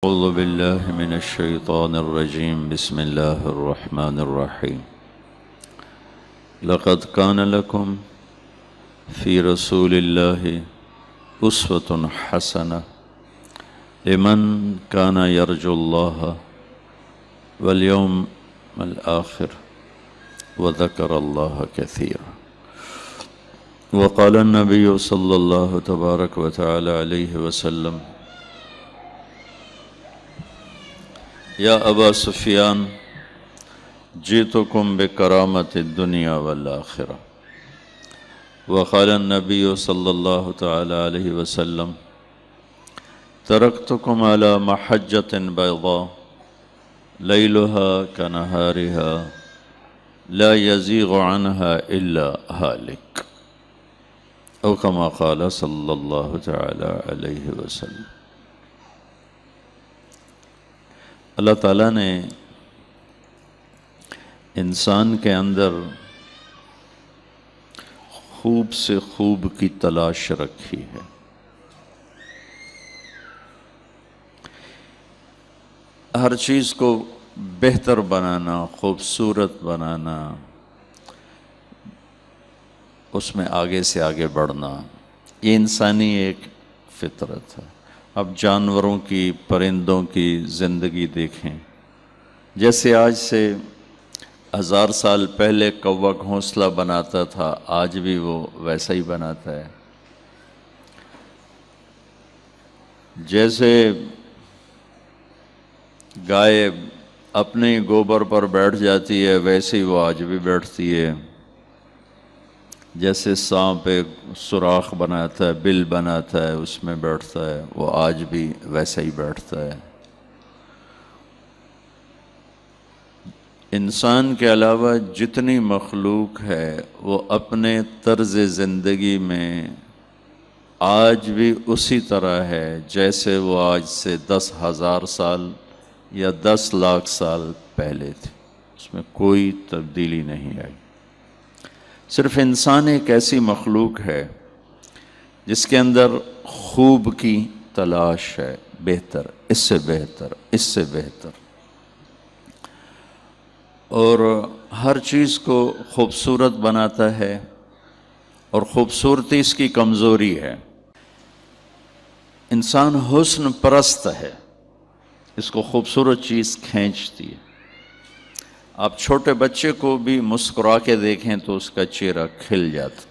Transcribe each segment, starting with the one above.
أعوذ بالله من الشيطان الرجيم بسم الله الرحمن الرحيم لقد كان لكم في رسول الله أسوة حسنة لمن كان يرجو الله واليوم الآخر وذكر الله كثيرا وقال النبي صلى الله تبارك وتعالى عليه وسلم یا ابا سفیان جئتکم بکرامت الدنیا والآخرہ وقال النبی صلی اللہ تعالی علیہ وسلم ترکتکم علی محجۃ بیضاء لیلها کنہارها لا یزیغ عنها الا ہالک او کما قال صلی اللہ تعالی علیہ وسلم۔ اللہ تعالیٰ نے انسان کے اندر خوب سے خوب کی تلاش رکھی ہے۔ ہر چیز کو بہتر بنانا، خوبصورت بنانا، اس میں آگے سے آگے بڑھنا، یہ انسانی ایک فطرت ہے۔ اب جانوروں کی، پرندوں کی زندگی دیکھیں، جیسے آج سے 1000 سال پہلے کوا گھونسلہ بناتا تھا، آج بھی وہ ویسا ہی بناتا ہے۔ جیسے گائے اپنے گوبر پر بیٹھ جاتی ہے، ویسے ہی وہ آج بھی بیٹھتی ہے۔ جیسے سانپ ایک سوراخ بناتا ہے، بل بناتا ہے، اس میں بیٹھتا ہے، وہ آج بھی ویسا ہی بیٹھتا ہے۔ انسان کے علاوہ جتنی مخلوق ہے وہ اپنے طرز زندگی میں آج بھی اسی طرح ہے جیسے وہ آج سے 10,000 سال یا 10 لاکھ سال پہلے تھے۔ اس میں کوئی تبدیلی نہیں آئی۔ صرف انسان ایک ایسی مخلوق ہے جس کے اندر خوب کی تلاش ہے، بہتر، اس سے بہتر، اس سے بہتر، اور ہر چیز کو خوبصورت بناتا ہے، اور خوبصورتی اس کی کمزوری ہے۔ انسان حسن پرست ہے، اس کو خوبصورت چیز کھینچتی ہے۔ آپ چھوٹے بچے کو بھی مسکرا کے دیکھیں تو اس کا چہرہ کھل جاتا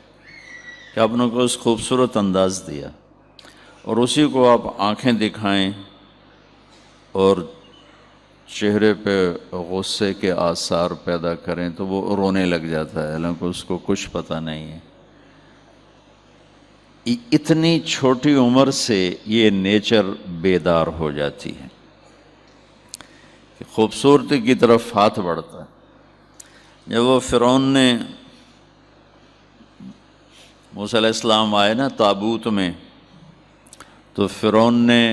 کہ آپ نے کو اس خوبصورت انداز دیا، اور اسی کو آپ آنکھیں دکھائیں اور چہرے پہ غصے کے آثار پیدا کریں تو وہ رونے لگ جاتا ہے، حالانکہ اس کو کچھ پتہ نہیں ہے۔ اتنی چھوٹی عمر سے یہ نیچر بیدار ہو جاتی ہے کہ خوبصورتی کی طرف ہاتھ بڑھتا ہے۔ جب وہ فرعون نے، موسیٰ علیہ السلام آئے نا تابوت میں، تو فرعون نے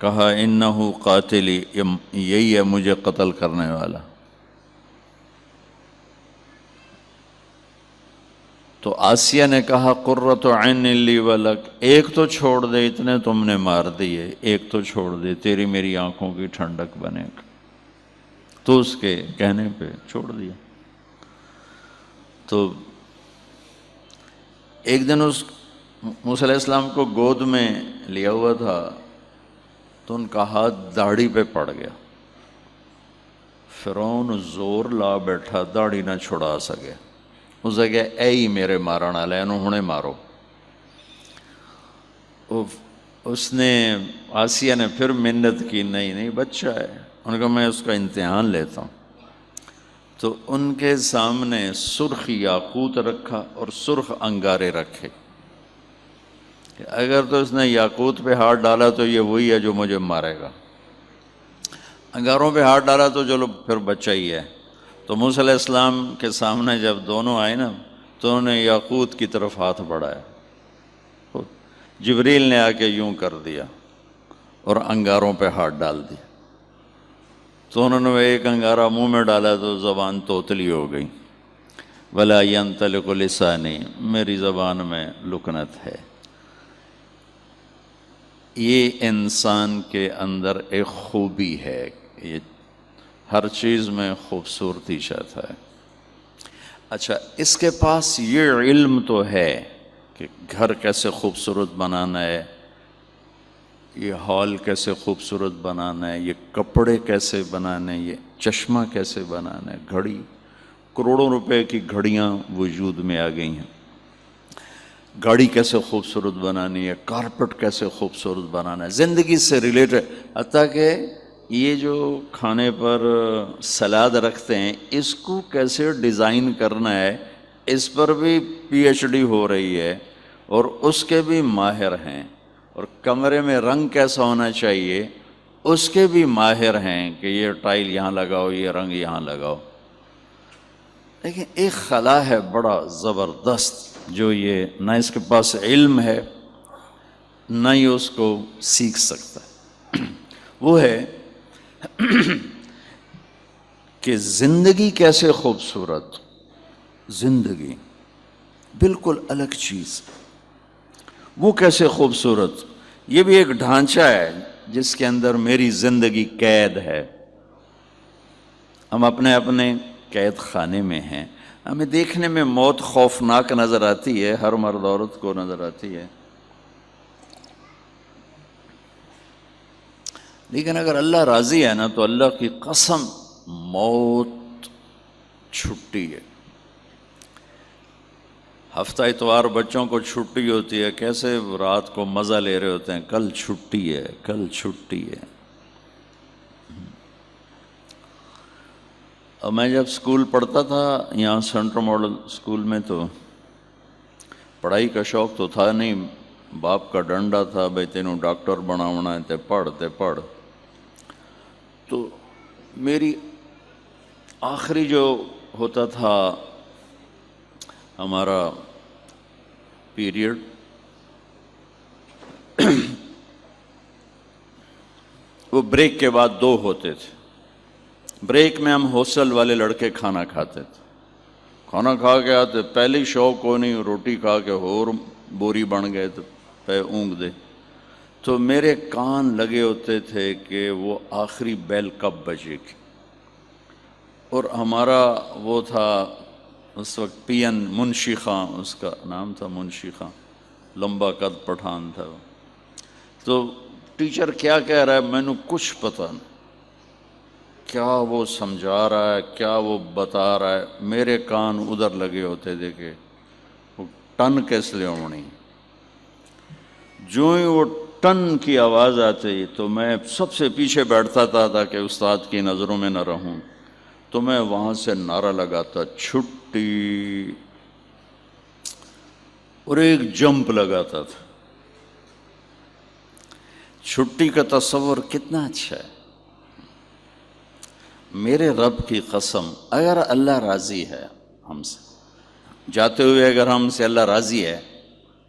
کہا انہو قاتلی، یہی ہے مجھے قتل کرنے والا۔ تو آسیہ نے کہا قرۃ عین لی ولک، ایک تو چھوڑ دے، اتنے تم نے مار دیے، ایک تو چھوڑ دے، تیری میری آنکھوں کی ٹھنڈک بنے گا۔ تو اس کے کہنے پہ چھوڑ دیا۔ تو ایک دن اس موسیٰ علیہ السلام کو گود میں لیا ہوا تھا تو ان کا ہاتھ داڑھی پہ پڑ گیا۔ فرعون زور لا بیٹھا، داڑھی نہ چھڑا سکے۔ اسے کہا اے ہی میرے مارن والے، انہوں ہنے مارو۔ اس نے، آسیہ نے پھر منت کی، نہیں بچہ ہے۔ ان کا میں اس کا امتحان لیتا ہوں۔ تو ان کے سامنے سرخ یاقوت رکھا اور سرخ انگارے رکھے کہ اگر تو اس نے یاقوت پہ ہاتھ ڈالا تو یہ وہی ہے جو مجھے مارے گا، انگاروں پہ ہاتھ ڈالا تو چلو پھر بچہ ہی ہے۔ تو موسیٰ علیہ السلام کے سامنے جب دونوں آئے نا تو انہوں نے یاقوت کی طرف ہاتھ بڑھایا، جبریل نے آ کے یوں کر دیا اور انگاروں پہ ہاتھ ڈال دیا۔ تو انہوں نے ایک انگارہ منہ میں ڈالا تو زبان توتلی ہو گئی۔ وَلَا يَنْطَلِقُ لِسَانِي، میری زبان میں لکنت ہے۔ یہ انسان کے اندر ایک خوبی ہے، یہ ہر چیز میں خوبصورتی چاہتا ہے۔ اچھا، اس کے پاس یہ علم تو ہے کہ گھر کیسے خوبصورت بنانا ہے، یہ ہال کیسے خوبصورت بنانا ہے، یہ کپڑے کیسے بنانے ہیں، یہ چشمہ کیسے بنانا ہے، گھڑی، کروڑوں روپے کی گھڑیاں وجود میں آ گئی ہیں، گاڑی کیسے خوبصورت بنانی ہے، کارپٹ کیسے خوبصورت بنانا ہے، زندگی سے ریلیٹڈ، حتیٰ کہ یہ جو کھانے پر سلاد رکھتے ہیں اس کو کیسے ڈیزائن کرنا ہے، اس پر بھی پی ایچ ڈی ہو رہی ہے اور اس کے بھی ماہر ہیں، اور کمرے میں رنگ کیسا ہونا چاہیے اس کے بھی ماہر ہیں کہ یہ ٹائل یہاں لگاؤ، یہ رنگ یہاں لگاؤ۔ لیکن ایک خلا ہے بڑا زبردست جو یہ نہ اس کے پاس علم ہے نہ ہی اس کو سیکھ سکتا ہے، وہ ہے کہ زندگی کیسے خوبصورت، زندگی بالکل الگ چیز، وہ کیسے خوبصورت، یہ بھی ایک ڈھانچہ ہے جس کے اندر میری زندگی قید ہے۔ ہم اپنے اپنے قید خانے میں ہیں، ہمیں دیکھنے میں موت خوفناک نظر آتی ہے، ہر مرد عورت کو نظر آتی ہے، لیکن اگر اللہ راضی ہے نا تو اللہ کی قسم موت چھٹی ہے۔ ہفتہ اتوار بچوں کو چھٹی ہوتی ہے، کیسے رات کو مزہ لے رہے ہوتے ہیں، کل چھٹی ہے، کل چھٹی ہے۔ اور میں جب اسکول پڑھتا تھا یہاں سینٹرل ماڈل اسکول میں، تو پڑھائی کا شوق تو تھا نہیں، باپ کا ڈنڈا تھا، بھائی تینوں ڈاکٹر بناونا ہے تے پڑھ۔ تو میری آخری جو ہوتا تھا ہمارا پیریڈ، وہ بریک کے بعد 2 ہوتے تھے، بریک میں ہم ہاسٹل والے لڑکے کھانا کھاتے تھے، کھانا کھا کے آتے، پہلی شوق کو نہیں، روٹی کھا کے اور بوری بن گئے تو پہ اونگ دے، تو میرے کان لگے ہوتے تھے کہ وہ آخری بیل کب بجے گی، اور ہمارا وہ تھا اس وقت پی این منشی خاں، اس کا نام تھا منشی خاں، لمبا قد پٹھان تھا، تو ٹیچر کیا کہہ رہا ہے میں نے کچھ پتہ نہیں، کیا وہ سمجھا رہا ہے، کیا وہ بتا رہا ہے، میرے کان ادھر لگے ہوتے تھے کہ وہ ٹن کیس لے ہونی، جو ہی وہ ٹن کی آواز آتی تو میں سب سے پیچھے بیٹھتا تھا تاکہ استاد کی نظروں میں نہ رہوں، تو میں وہاں سے نعرہ لگاتا چھٹی، اور ایک جمپ لگاتا تھا۔ چھٹی کا تصور کتنا اچھا ہے، میرے رب کی قسم، اگر اللہ راضی ہے ہم سے، جاتے ہوئے اگر ہم سے اللہ راضی ہے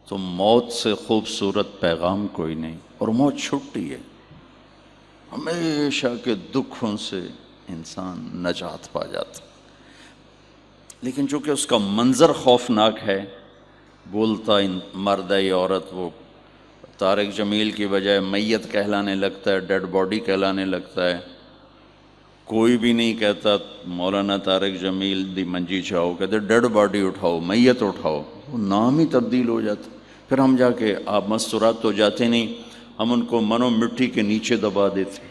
تو موت سے خوبصورت پیغام کوئی نہیں، اور موت چھٹی ہے، ہمیشہ کے دکھوں سے انسان نجات پا جاتا، لیکن چونکہ اس کا منظر خوفناک ہے، بولتا مرد ہے یا عورت، وہ طارق جمیل کی بجائے میت کہلانے لگتا ہے، ڈیڈ باڈی کہلانے لگتا ہے، کوئی بھی نہیں کہتا مولانا طارق جمیل دی منجی چاہو، کہتے ڈیڈ باڈی اٹھاؤ، میت اٹھاؤ، وہ نام ہی تبدیل ہو جاتا، پھر ہم جا کے آپ مستورات تو جاتے نہیں، ہم ان کو منو مٹی کے نیچے دبا دیتے،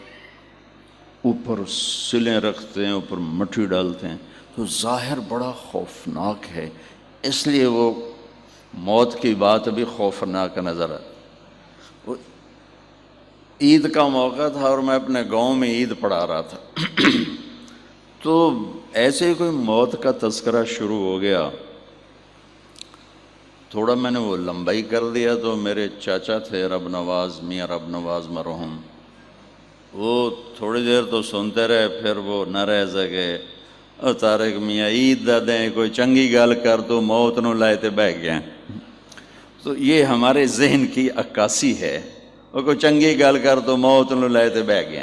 اوپر سلیں رکھتے ہیں، اوپر مٹی ڈالتے ہیں، تو ظاہر بڑا خوفناک ہے، اس لیے وہ موت کی بات بھی خوفناک نظر آتی۔ عید کا موقع تھا اور میں اپنے گاؤں میں عید پڑھا رہا تھا، تو ایسے ہی کوئی موت کا تذکرہ شروع ہو گیا، تھوڑا میں نے وہ لمبائی کر دیا، تو میرے چاچا تھے رب نواز، میاں رب نواز مرحوم، وہ تھوڑی دیر تو سنتے رہے، پھر وہ نہ رہ سکے، اور طارق میاں عید دا دیں کوئی چنگی گل کر تو موت نو لائے تے بہ گیا، تو یہ ہمارے ذہن کی عکاسی ہے، وہ کوئی چنگی گل کر تو موت نو لائے تے بہ گیا،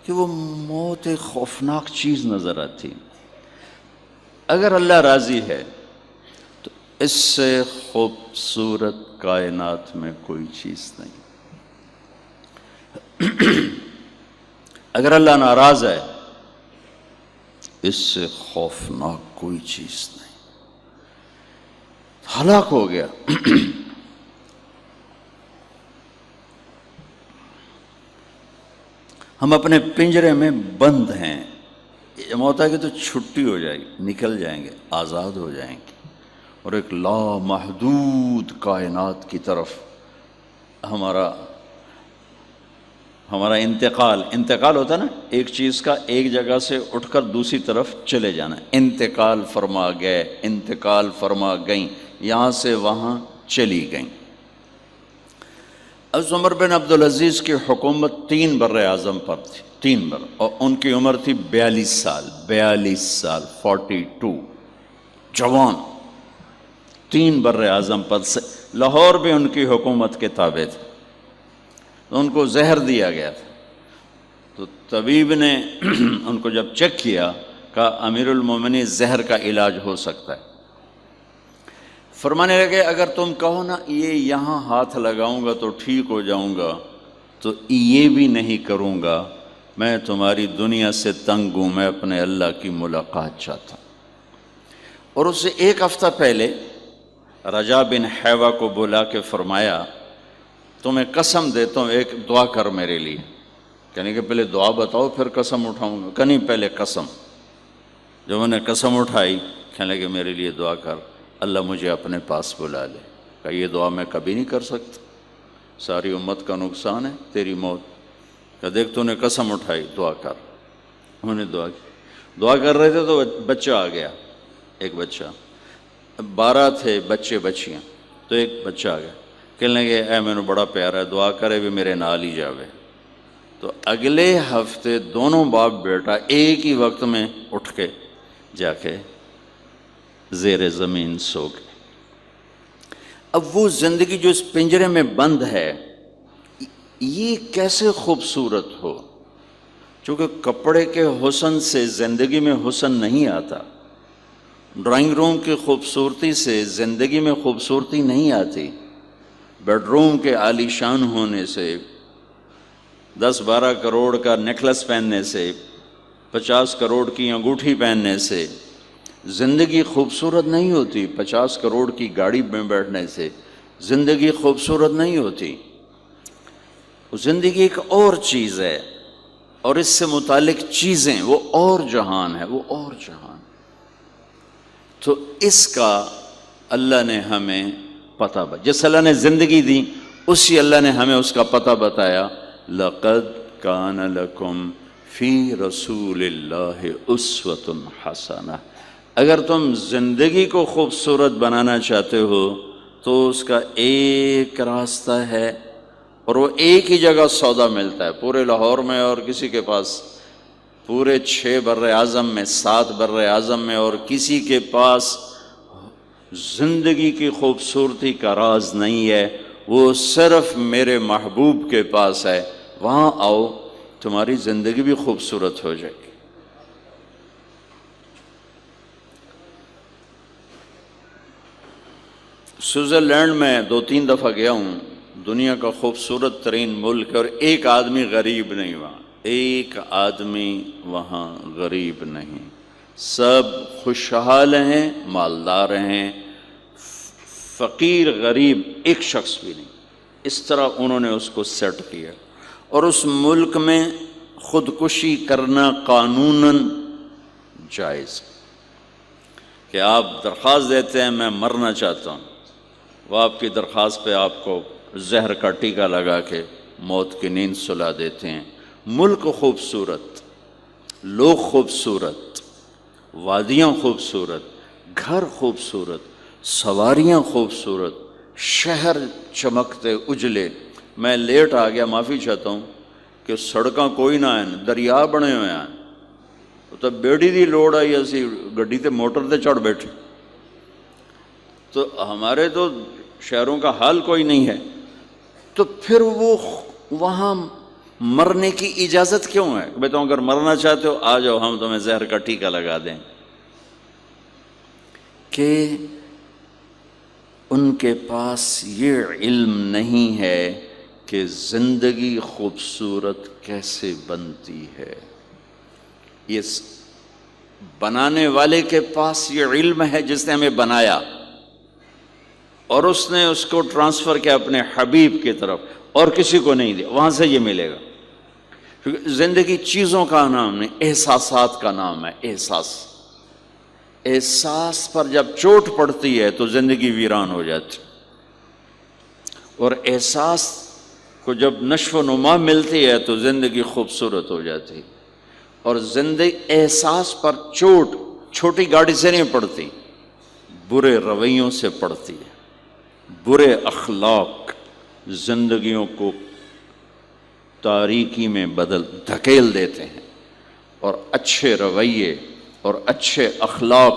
کہ وہ موت ایک خوفناک چیز نظر آتی۔ اگر اللہ راضی ہے تو اس سے خوبصورت کائنات میں کوئی چیز نہیں۔ اگر اللہ ناراض ہے اس سے خوفناک کوئی چیز نہیں، ہلاک ہو گیا۔ ہم اپنے پنجرے میں بند ہیں، موت ہے کہ تو چھٹی ہو جائے گی، نکل جائیں گے، آزاد ہو جائیں گے، اور ایک لامحدود کائنات کی طرف ہمارا انتقال ہوتا ہے نا، ایک چیز کا ایک جگہ سے اٹھ کر دوسری طرف چلے جانا، انتقال فرما گئے، انتقال فرما گئیں، یہاں سے وہاں چلی گئیں۔ حضرت عمر بن عبدالعزیز کی حکومت 3 بر-اعظم پر تھی، 3 بر، اور ان کی عمر تھی 42 سال 42، جوان، 3 بر-اعظم پر سے، لاہور بھی ان کی حکومت کے تابع تھے، تو ان کو زہر دیا گیا تھا، تو طبیب نے ان کو جب چیک کیا، کہا امیر المومنین زہر کا علاج ہو سکتا ہے۔ فرمانے لگے اگر تم کہو نا یہ یہاں ہاتھ لگاؤں گا تو ٹھیک ہو جاؤں گا، تو یہ بھی نہیں کروں گا، میں تمہاری دنیا سے تنگ ہوں، میں اپنے اللہ کی ملاقات چاہتا ہوں۔ اور اس سے 1 ہفتہ پہلے رجا بن حیوہ کو بلا کے فرمایا تمہیں قسم دیتا ہوں ایک دعا کر میرے لیے، کہنے کہ پہلے دعا بتاؤ پھر قسم اٹھاؤں گا، کہ نہیں پہلے قسم۔ جب میں نے قسم اٹھائی، کہنے لگے میرے لیے دعا کر، اللہ مجھے اپنے پاس بلا لے۔ کہا یہ دعا میں کبھی نہیں کر سکتا، ساری امت کا نقصان ہے، تیری موت۔ کہا دیکھ تو نے قسم اٹھائی، دعا کر۔ انہوں نے دعا کی، دعا کر رہے تھے تو بچہ آ گیا، ایک بچہ، 12 تھے بچے بچیاں، تو ایک بچہ آ گیا، کہنے لگے اے میں نے بڑا پیارا ہے، دعا کرے بھی میرے نال ہی جاوے۔ تو اگلے ہفتے دونوں باپ بیٹا ایک ہی وقت میں اٹھ کے جا کے زیر زمین سو گئے۔ اب وہ زندگی جو اس پنجرے میں بند ہے، یہ کیسے خوبصورت ہو؟ چونکہ کپڑے کے حسن سے زندگی میں حسن نہیں آتا، ڈرائنگ روم کی خوبصورتی سے زندگی میں خوبصورتی نہیں آتی، بیڈ روم کے عالی شان ہونے سے، 10-12 کروڑ کا نیکلس پہننے سے، 50 کروڑ کی انگوٹھی پہننے سے زندگی خوبصورت نہیں ہوتی، 50 کروڑ کی گاڑی میں بیٹھنے سے زندگی خوبصورت نہیں ہوتی۔ زندگی ایک اور چیز ہے، اور اس سے متعلق چیزیں وہ اور جہان ہے، وہ اور جہان۔ تو اس کا اللہ نے ہمیں پتہ جس اللہ نے زندگی دی، اسی اللہ نے ہمیں اس کا پتہ بتایا، لَقَدْ كَانَ لَكُمْ فِي رَسُولِ اللَّهِ أُسْوَةٌ حَسَنَةٌ۔ اگر تم زندگی کو خوبصورت بنانا چاہتے ہو تو اس کا ایک راستہ ہے، اور وہ ایک ہی جگہ سودا ملتا ہے پورے لاہور میں، اور کسی کے پاس پورے 6 بر-اعظم میں، 7 بر-اعظم میں، اور کسی کے پاس زندگی کی خوبصورتی کا راز نہیں ہے، وہ صرف میرے محبوب کے پاس ہے۔ وہاں آؤ، تمہاری زندگی بھی خوبصورت ہو جائے گی۔ سوئٹزرلینڈ میں 2-3 دفعہ گیا ہوں، دنیا کا خوبصورت ترین ملک ہے، اور ایک آدمی غریب نہیں وہاں، ایک آدمی وہاں غریب نہیں، سب خوشحال ہیں، مالدار ہیں، فقیر غریب ایک شخص بھی نہیں۔ اس طرح انہوں نے اس کو سیٹ کیا، اور اس ملک میں خودکشی کرنا قانوناً جائز، کہ آپ درخواست دیتے ہیں میں مرنا چاہتا ہوں، وہ آپ کی درخواست پہ آپ کو زہر کا ٹیکہ لگا کے موت کی نیند سلا دیتے ہیں۔ ملک خوبصورت، لوگ خوبصورت، وادیاں خوبصورت، گھر خوبصورت، سواریاں خوبصورت، شہر چمکتے اجلے۔ میں لیٹ آ گیا، معافی چاہتا ہوں کہ سڑکاں کوئی نہ ہیں، دریا بنے ہوئے ہیں، تو بیڑی دی لوڑ آئی، اسی گڈی تے موٹر تے چڑھ بیٹھے، تو ہمارے تو شہروں کا حال کوئی نہیں ہے، تو پھر وہ وہاں مرنے کی اجازت کیوں ہے؟ میں تو اگر مرنا چاہتے ہو آ جاؤ، ہم تمہیں زہر کا ٹیکہ لگا دیں۔ کہ ان کے پاس یہ علم نہیں ہے کہ زندگی خوبصورت کیسے بنتی ہے۔ یہ بنانے والے کے پاس یہ علم ہے جس نے ہمیں بنایا، اور اس نے اس کو ٹرانسفر کیا اپنے حبیب کی طرف، اور کسی کو نہیں دیا، وہاں سے یہ ملے گا۔ کیونکہ زندگی چیزوں کا نام نہیں، احساسات کا نام ہے۔ احساس پر جب چوٹ پڑتی ہے تو زندگی ویران ہو جاتی، اور احساس کو جب نشو و نما ملتی ہے تو زندگی خوبصورت ہو جاتی ہے۔ اور زندگی احساس پر چوٹ چھوٹی گاڑی سے نہیں پڑتی، برے رویوں سے پڑتی ہے۔ برے اخلاق زندگیوں کو تاریکی میں دھکیل دیتے ہیں، اور اچھے رویے اور اچھے اخلاق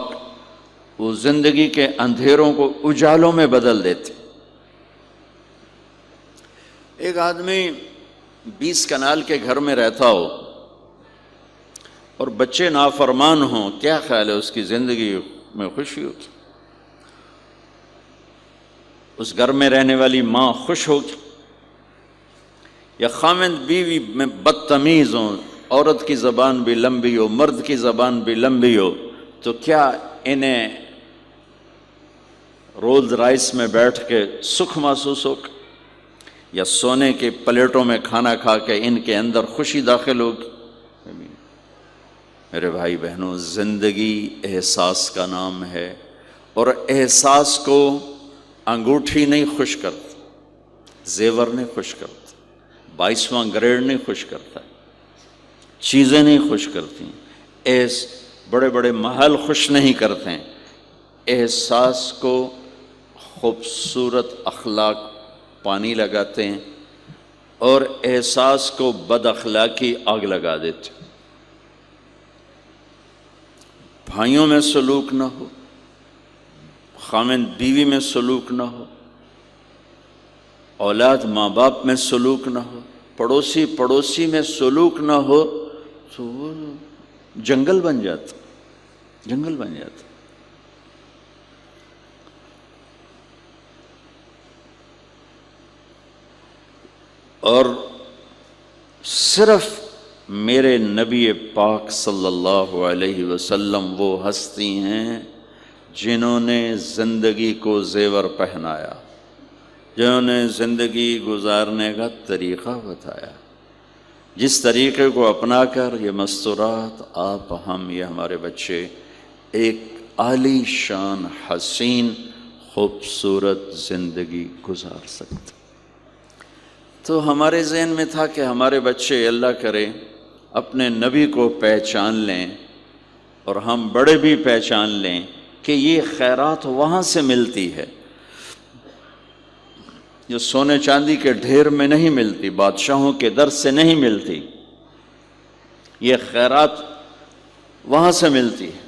وہ زندگی کے اندھیروں کو اجالوں میں بدل دیتے۔ ایک آدمی 20 کنال کے گھر میں رہتا ہو اور بچے نافرمان ہوں، کیا خیال ہے اس کی زندگی میں خوشی ہوتی؟ اس گھر میں رہنے والی ماں خوش ہوگی؟ یا خاوند بیوی میں بدتمیز ہوں، عورت کی زبان بھی لمبی ہو، مرد کی زبان بھی لمبی ہو، تو کیا انہیں رولز رائس میں بیٹھ کے سکھ محسوس ہوگا؟ یا سونے کے پلیٹوں میں کھانا کھا کے ان کے اندر خوشی داخل ہوگی؟ میرے بھائی بہنوں، زندگی احساس کا نام ہے، اور احساس کو انگوٹھی نہیں خوش کرتی، زیور نہیں خوش کرتا، 22واں گریڈ نہیں خوش کرتا، چیزیں نہیں خوش کرتی، بڑے بڑے محل خوش نہیں کرتے۔ احساس کو خوبصورت اخلاق پانی لگاتے ہیں، اور احساس کو بد اخلاقی آگ لگا دیتے۔ بھائیوں میں سلوک نہ ہو، خاوند بیوی میں سلوک نہ ہو، اولاد ماں باپ میں سلوک نہ ہو، پڑوسی میں سلوک نہ ہو، تو وہ جنگل بن جاتا۔ اور صرف میرے نبی پاک صلی اللہ علیہ وسلم وہ ہستی ہیں جنہوں نے زندگی کو زیور پہنایا، جنہوں نے زندگی گزارنے کا طریقہ بتایا، جس طریقے کو اپنا کر یہ مستورات، آپ، ہم، یہ ہمارے بچے ایک عالی شان حسین خوبصورت زندگی گزار سکتے۔ تو ہمارے ذہن میں تھا کہ ہمارے بچے اللہ کرے اپنے نبی کو پہچان لیں، اور ہم بڑے بھی پہچان لیں کہ یہ خیرات وہاں سے ملتی ہے، جو سونے چاندی کے ڈھیر میں نہیں ملتی، بادشاہوں کے در سے نہیں ملتی، یہ خیرات وہاں سے ملتی ہے۔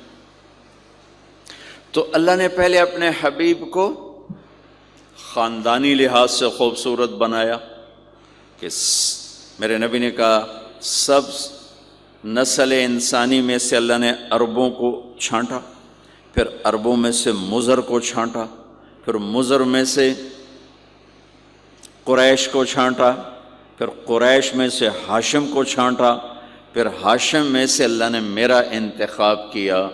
تو اللہ نے پہلے اپنے حبیب کو خاندانی لحاظ سے خوبصورت بنایا، کہ میرے نبی نے کہا سب نسل انسانی میں سے اللہ نے عربوں کو چھانٹا، پھر عربوں میں سے مضر کو چھانٹا، پھر مضر میں سے قریش کو چھانٹا، پھر قریش میں سے ہاشم کو چھانٹا، پھر ہاشم میں سے اللہ نے میرا انتخاب کیا۔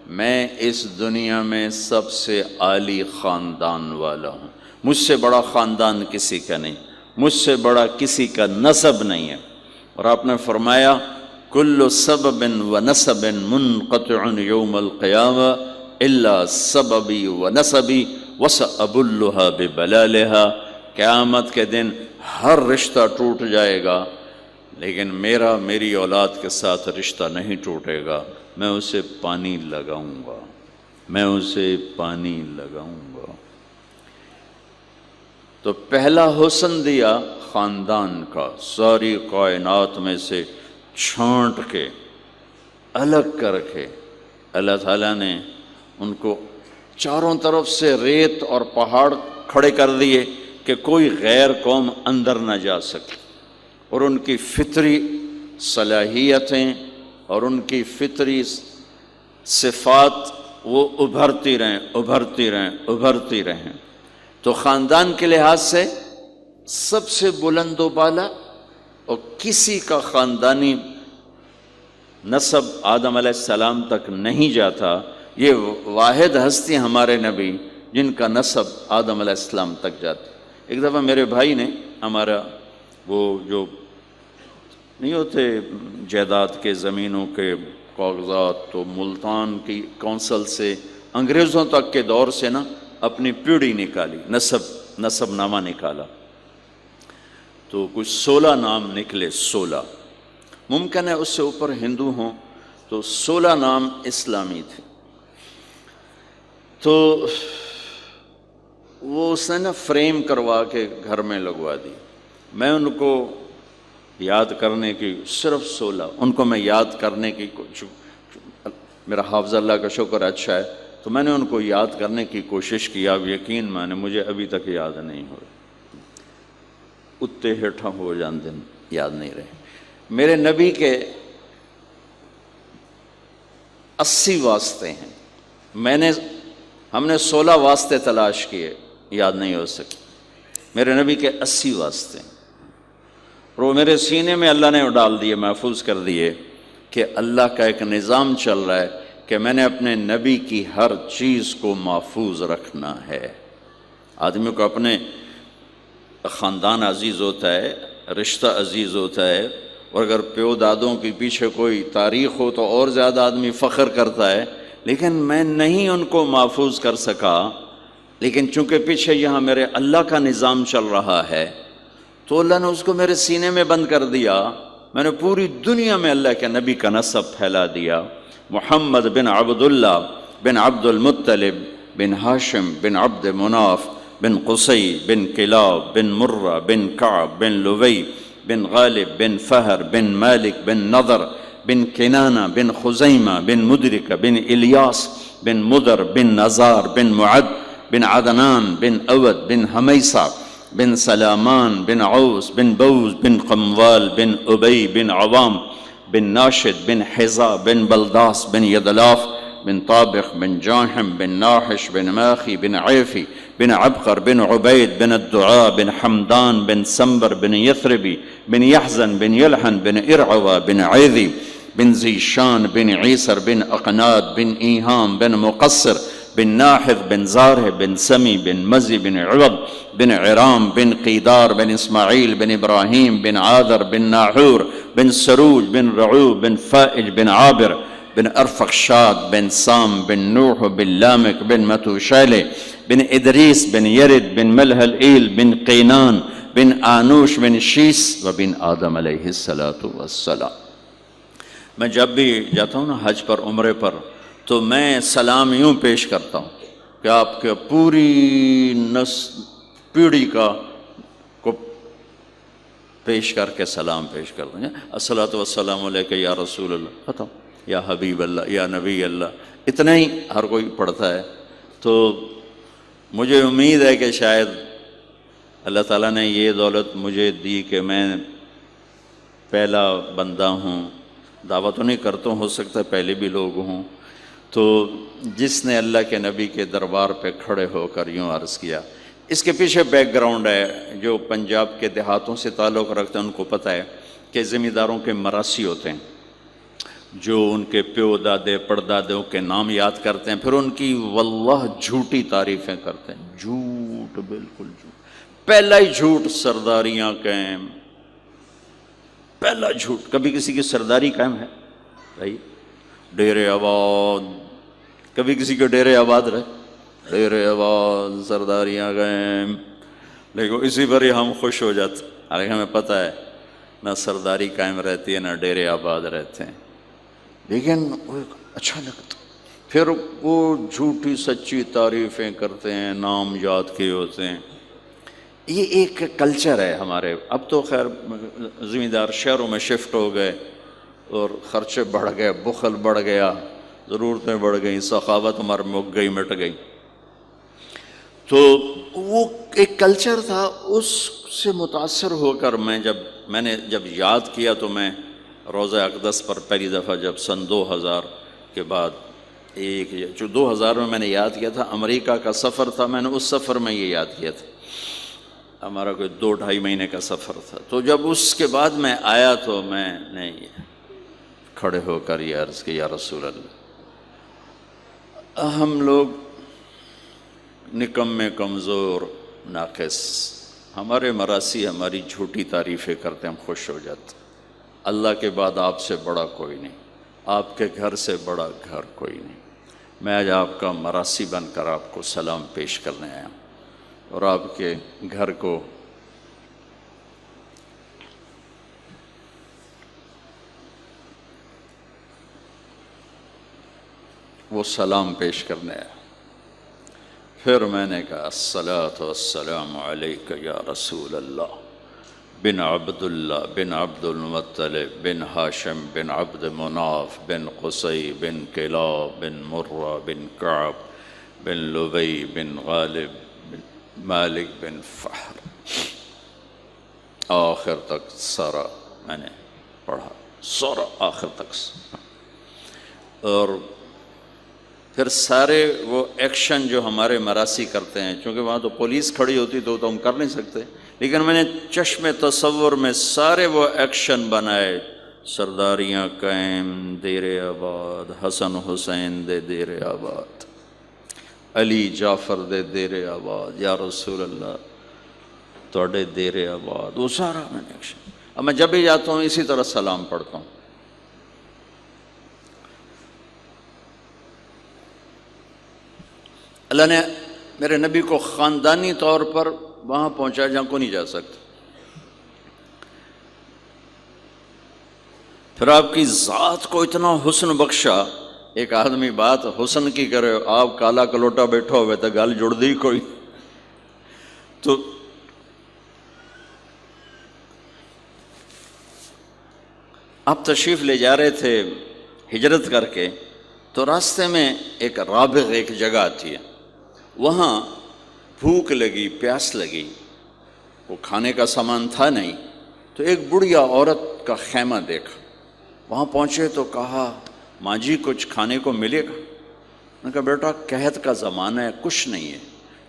میں اس دنیا میں سب سے عالی خاندان والا ہوں، مجھ سے بڑا خاندان کسی کا نہیں، مجھ سے بڑا کسی کا نسب نہیں ہے۔ اور آپ نے فرمایا کل سبب و نسب منقطع یوم القیامہ الا سببی و نسبی وسأبلھا ببلالھا، قیامت کے دن ہر رشتہ ٹوٹ جائے گا، لیکن میری اولاد کے ساتھ رشتہ نہیں ٹوٹے گا، میں اسے پانی لگاؤں گا، میں اسے پانی لگاؤں گا۔ تو پہلا حسن دیا خاندان کا، ساری کائنات میں سے چھانٹ کے الگ کر کے اللہ تعالیٰ نے ان کو چاروں طرف سے ریت اور پہاڑ کھڑے کر دیے کہ کوئی غیر قوم اندر نہ جا سکے، اور ان کی فطری صلاحیتیں اور ان کی فطری صفات وہ ابھرتی رہیں۔ تو خاندان کے لحاظ سے سب سے بلند و بالا، اور کسی کا خاندانی نسب آدم علیہ السلام تک نہیں جاتا، یہ واحد ہستی ہمارے نبی جن کا نسب آدم علیہ السلام تک جاتا۔ ایک دفعہ میرے بھائی نے ہمارا وہ جو نہیں ہوتے جائیداد کے زمینوں کے کاغذات، تو ملتان کی کونسل سے انگریزوں تک کے دور سے نا اپنی پیڑھی نکالی، نسب نامہ نکالا، تو کچھ 16 نام نکلے، 16۔ ممکن ہے اس سے اوپر ہندو ہوں، تو 16 نام اسلامی تھے۔ تو وہ اس نے نا فریم کروا کے گھر میں لگوا دی۔ میں ان کو یاد کرنے کی صرف 16 ان کو میں یاد کرنے کی میرا حافظ اللہ کا شکر اچھا ہے، تو میں نے ان کو یاد کرنے کی کوشش کی۔ آپ یقین مانے مجھے ابھی تک یاد نہیں ہو رہا، اتے ہیٹھا ہو جان دن یاد نہیں رہے۔ میرے نبی کے 80 واسطے ہیں، ہم نے 16 واسطے تلاش کیے، یاد نہیں ہو سکے۔ میرے نبی کے 80 واسطے ہیں، اور وہ میرے سینے میں اللہ نے ڈال دیے، محفوظ کر دیے، کہ اللہ کا ایک نظام چل رہا ہے کہ میں نے اپنے نبی کی ہر چیز کو محفوظ رکھنا ہے۔ آدمی کو اپنے خاندان عزیز ہوتا ہے، رشتہ عزیز ہوتا ہے، اور اگر پیو دادوں کے پیچھے کوئی تاریخ ہو تو اور زیادہ آدمی فخر کرتا ہے، لیکن میں نہیں ان کو محفوظ کر سکا۔ لیکن چونکہ پیچھے یہاں میرے اللہ کا نظام چل رہا ہے، تو اللہ نے اس کو میرے سینے میں بند کر دیا۔ میں نے پوری دنیا میں اللہ کے نبی کا نسب پھیلا دیا۔ محمد بن عبداللہ بن عبد المطلب بن ہاشم بن عبد مناف بن قصی بن کلاب بن مرہ بن کعب بن لوی بن غالب بن فہر بن مالک بن نضر بن کنانہ بن خزیمہ بن مدرکہ بن الیاس بن مدر بن نزار بن معد بن عدنان بن اود بن حمیسہ بن سلامان بن عوس بن بوز بن قموال بن ابی بن عوام بن ناشد بن حزا بن بلداس بن یدلاف بن طابخ بن جاحم بن ناحش بن ماخی بن عیفی بن عبقر بن عبید بن الدعاء بن حمدان بن سنبر بن یثربی بن یحزن بن یلحن بن ارعوى بن عیذی بن زیشان بن عیسر بن اقناد بن ایہام بن مقصر بن ناحذ بن زارہ بن سمی بن مزی بن عوض بن عرام بن قیدار بن اسماعیل بن ابراہیم بن عاذر بن ناحور بن سروج بن رعوب بن فائج بن عابر بن ارفخشاد بن سام بن نوح بن لامک بن متوشالہ بن ادریس بن یرد بن ملہ الایل بن قینان بن آنوش بن شیس و بن آدم علیہ السلام۔ میں جب بھی جاتا ہوں نا حج پر، عمرے پر، تو میں سلام یوں پیش کرتا ہوں کہ آپ کے پوری پیڑھی کو پیش کر کے سلام پیش کرتا ہوں۔ الصلاۃ والسلام علیک یا رسول اللہ، ختم، یا حبیب اللہ، یا نبی اللہ، اتنا ہی ہر کوئی پڑھتا ہے۔ تو مجھے امید ہے کہ شاید اللہ تعالیٰ نے یہ دولت مجھے دی کہ میں پہلا بندہ ہوں، دعویٰ تو نہیں کرتا ہوں، ہو سکتا ہے پہلے بھی لوگ ہوں، تو جس نے اللہ کے نبی کے دربار پہ کھڑے ہو کر یوں عرض کیا۔ اس کے پیچھے بیک گراؤنڈ ہے، جو پنجاب کے دیہاتوں سے تعلق رکھتے ہیں ان کو پتہ ہے کہ زمینداروں کے مراسی ہوتے ہیں، جو ان کے پیو دادے پردادوں کے نام یاد کرتے ہیں، پھر ان کی واللہ جھوٹی تعریفیں کرتے ہیں، جھوٹ، بالکل جھوٹ۔ پہلا ہی جھوٹ سرداریاں قائم، پہلا جھوٹ، کبھی کسی کی سرداری قائم ہے بھائی؟ ڈیرے آباد، کبھی کسی کے ڈیرے آباد رہے؟ ڈیرے آباد سرداریاں قائم، لیکن اسی پر ہی ہم خوش ہو جاتے، حالانکہ ہمیں پتہ ہے نہ سرداری قائم رہتی ہے نہ ڈیرے آباد رہتے ہیں، لیکن وہ اچھا لگتا۔ پھر وہ جھوٹی سچی تعریفیں کرتے ہیں، نام یاد کیے ہوتے ہیں۔ یہ ایک کلچر ہے ہمارے۔ اب تو خیر زمیندار شہروں میں شفٹ ہو گئے اور خرچے بڑھ گئے، بخل بڑھ گیا، ضرورتیں بڑھ گئیں، سخاوت ہمارے مک گئی، مٹ گئی۔ تو وہ ایک کلچر تھا، اس سے متاثر ہو کر میں نے جب یاد کیا تو میں روضہ اقدس پر پہلی دفعہ جب سن 2000 کے بعد جو 2000 میں نے یاد کیا تھا، امریکہ کا سفر تھا، میں نے اس سفر میں یہ یاد کیا تھا۔ ہمارا کوئی 2-2.5 مہینے کا سفر تھا. تو جب اس کے بعد میں آیا تو میں نے کھڑے ہو کر یہ عرض کی یا رسول اللہ، ہم لوگ نکمے، کمزور، ناقص، ہمارے مراسی ہماری جھوٹی تعریفیں کرتے، ہم خوش ہو جاتے. اللہ کے بعد آپ سے بڑا کوئی نہیں، آپ کے گھر سے بڑا گھر کوئی نہیں. میں آج آپ کا مراسی بن کر آپ کو سلام پیش کرنے آیا ہوں اور آپ کے گھر کو وہ سلام پیش کرنے آیا. پھر میں نے کہا الصلاۃ والسلام علیک یا رسول اللہ بن عبد اللہ بن عبد المطلب بن ہاشم بن عبد مناف بن قصی بن کلاب بن مرہ بن کعب بن لبی بن غالب بن مالک بن فہر، آخر تک سارا میں نے پڑھا، سارا آخر تک. اور پھر سارے وہ ایکشن جو ہمارے مراسی کرتے ہیں، چونکہ وہاں تو پولیس کھڑی ہوتی تو ہم کر نہیں سکتے، لیکن میں نے چشم تصور میں سارے وہ ایکشن بنائے. سرداریاں قائم دیر آباد، حسن حسین دے دیر آباد، علی جعفر دے دیر آباد، یا رسول اللہ توڑے دیر آباد، وہ سارا میں نے ایکشن. اب میں جب بھی جاتا ہوں اسی طرح سلام پڑھتا ہوں. اللہ نے میرے نبی کو خاندانی طور پر وہاں پہنچا جہاں کو نہیں جا سکتا. پھر آپ کی ذات کو اتنا حسن بخشا. ایک آدمی بات حسن کی کرے، آپ کالا کلوٹا بیٹھا ہوئے تو گل جڑ دی کوئی. تو آپ تشریف لے جا رہے تھے ہجرت کر کے، تو راستے میں ایک رابغ ایک جگہ آتی ہے، وہاں بھوک لگی، پیاس لگی، وہ کھانے کا سامان تھا نہیں، تو ایک بڑھیا عورت کا خیمہ دیکھا. وہاں پہنچے تو کہا ماں جی کچھ کھانے کو ملے گا؟ میں نے کہا بیٹا قحط کا زمانہ ہے، کچھ نہیں ہے.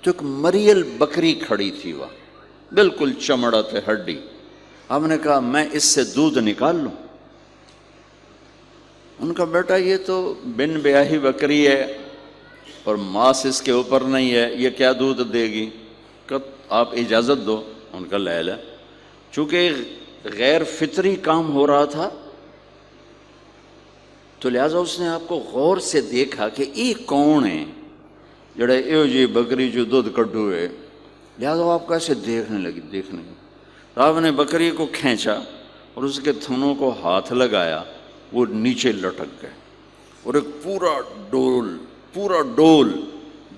تو ایک مریل بکری کھڑی تھی وہاں، بالکل چمڑا تے ہڈی. ہم نے کہا میں اس سے دودھ نکال لوں؟ ان کا بیٹا یہ تو بن بیاہی بکری ہے اور ماس اس کے اوپر نہیں ہے، یہ کیا دودھ دے گی؟ کہ آپ اجازت دو. ان کا لے لے. چونکہ غیر فطری کام ہو رہا تھا تو لہٰذا اس نے آپ کو غور سے دیکھا کہ یہ کون ہے جڑے ایو جی بکری جو دودھ کڈو ہے. لہٰذا آپ کیسے دیکھنے لگی. آپ نے بکری کو کھینچا اور اس کے تھنوں کو ہاتھ لگایا، وہ نیچے لٹک گئے اور ایک پورا ڈول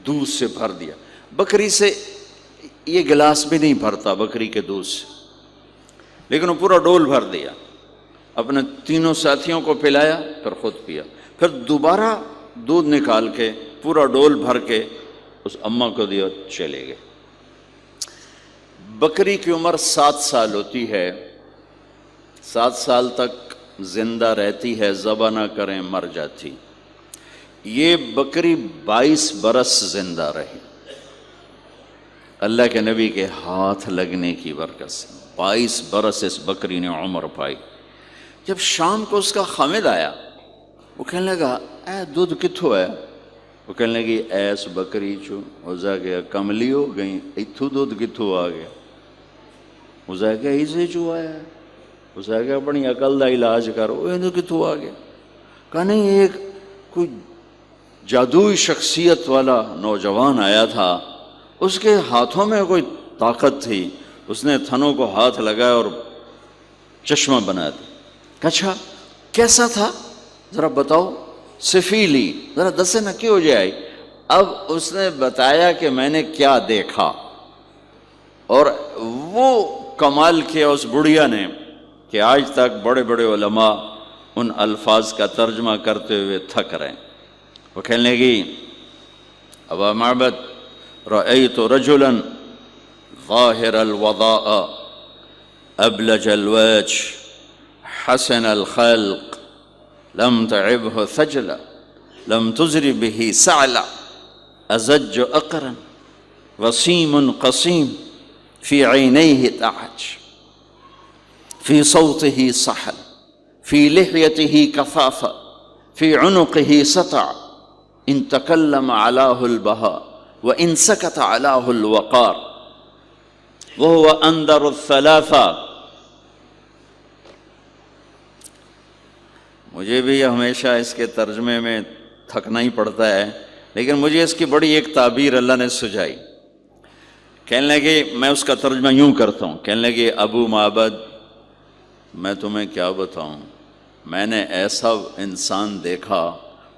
دودھ سے بھر دیا. بکری سے یہ گلاس بھی نہیں بھرتا بکری کے دودھ سے، لیکن وہ پورا ڈول بھر دیا. اپنے تینوں ساتھیوں کو پلایا، پھر خود پیا. پھر دوبارہ دودھ نکال کے پورا ڈول بھر کے اس اماں کو دیا، چلے گئے. بکری کی عمر 7 سال ہوتی ہے، 7 سال تک زندہ رہتی ہے، ذبح نہ کریں مر جاتی. یہ بکری 22 برس زندہ رہی، اللہ کے نبی کے ہاتھ لگنے کی برکت سے 22 برس اس بکری نے عمر پائی. جب شام کو اس کا خامد آیا، وہ کہنے لگا اے دودھ کتھوں ہے؟ وہ کہنے لگی ایس بکری چو وزا گیا کملی ہو گئی، اتھو دودھ کتھوں آ گیا؟ وزا گیا اسے چو آیا ہے. وزا گیا اپنی عقل دا علاج کرو، یہ کتھوں آ گیا؟ کہا نہیں، ایک کوئی جادوئی شخصیت والا نوجوان آیا تھا، اس کے ہاتھوں میں کوئی طاقت تھی، اس نے تھنوں کو ہاتھ لگایا اور چشمہ بنا دیا. اچھا کیسا تھا ذرا بتاؤ؟ سفیلی، ذرا دسے نہ کیوں جائے. اب اس نے بتایا کہ میں نے کیا دیکھا، اور وہ کمال کیا اس بڑھیا نے کہ آج تک بڑے بڑے علماء ان الفاظ کا ترجمہ کرتے ہوئے تھک رہے ہیں. وہ کہنے لگی ابا معبد رأیت رجلا ظاہر الوضاء ابلج الوجه حسن الخلق لم تعبه ثجلا لم تزر به سعلا ازج اقرا وسيم قصيم فی عینیہ تعج، فی صوتہ صحل، فی لحیتہ کفاف، فی عنقہ سطع، ان تکلم علاہ البہاء وان سکت علاہ الوقار، وہو اندر الثلاثہ۔ مجھے بھی ہمیشہ اس کے ترجمے میں تھکنا ہی پڑتا ہے، لیکن مجھے اس کی بڑی ایک تعبیر اللہ نے سجائی۔ کہنے لگے، میں اس کا ترجمہ یوں کرتا ہوں، کہنے لگے ابو معبد میں تمہیں کیا بتاؤں، میں نے ایسا انسان دیکھا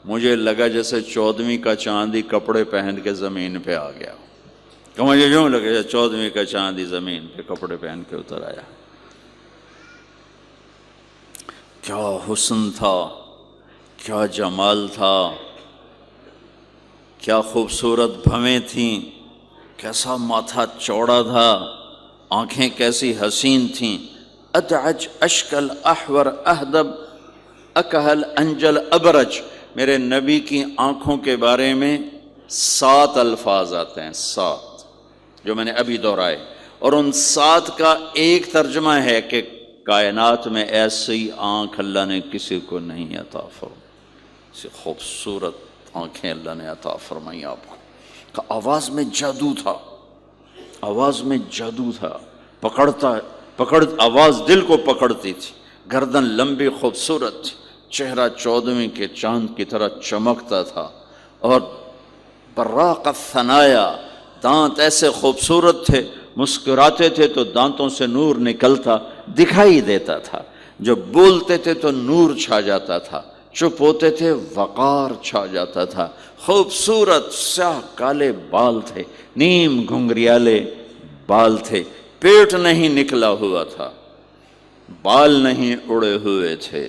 مجھے لگا جیسے 14ویں کا چاندی کپڑے پہن کے زمین پہ آ گیا، کہ مجھے یوں لگا جیسے 14ویں کا چاندی زمین پہ کپڑے پہن کے اتر آیا۔ کیا حسن تھا، کیا جمال تھا، کیا خوبصورت بھویں تھیں، کیسا ماتھا چوڑا تھا، آنکھیں کیسی حسین تھیں، ادعج اشکل احور اہدب اکہل انجل ابرج۔ میرے نبی کی آنکھوں کے بارے میں 7 الفاظ آتے ہیں، 7 جو میں نے ابھی دہرائے، اور ان 7 کا ایک ترجمہ ہے کہ کائنات میں ایسی آنکھ اللہ نے کسی کو نہیں عطا فرمائی، ایسی خوبصورت آنکھیں اللہ نے عطا فرمائی آپ کو۔ کہ آواز میں جادو تھا، آواز میں جادو تھا، آواز دل کو پکڑتی تھی، گردن لمبی خوبصورت تھی، چہرہ 14ویں کے چاند کی طرح چمکتا تھا، اور براق الثنایا، دانت ایسے خوبصورت تھے، مسکراتے تھے تو دانتوں سے نور نکلتا دکھائی دیتا تھا، جب بولتے تھے تو نور چھا جاتا تھا، چپ ہوتے تھے وقار چھا جاتا تھا، خوبصورت سیاہ کالے بال تھے، نیم گھنگریالے بال تھے، پیٹ نہیں نکلا ہوا تھا، بال نہیں اڑے ہوئے تھے،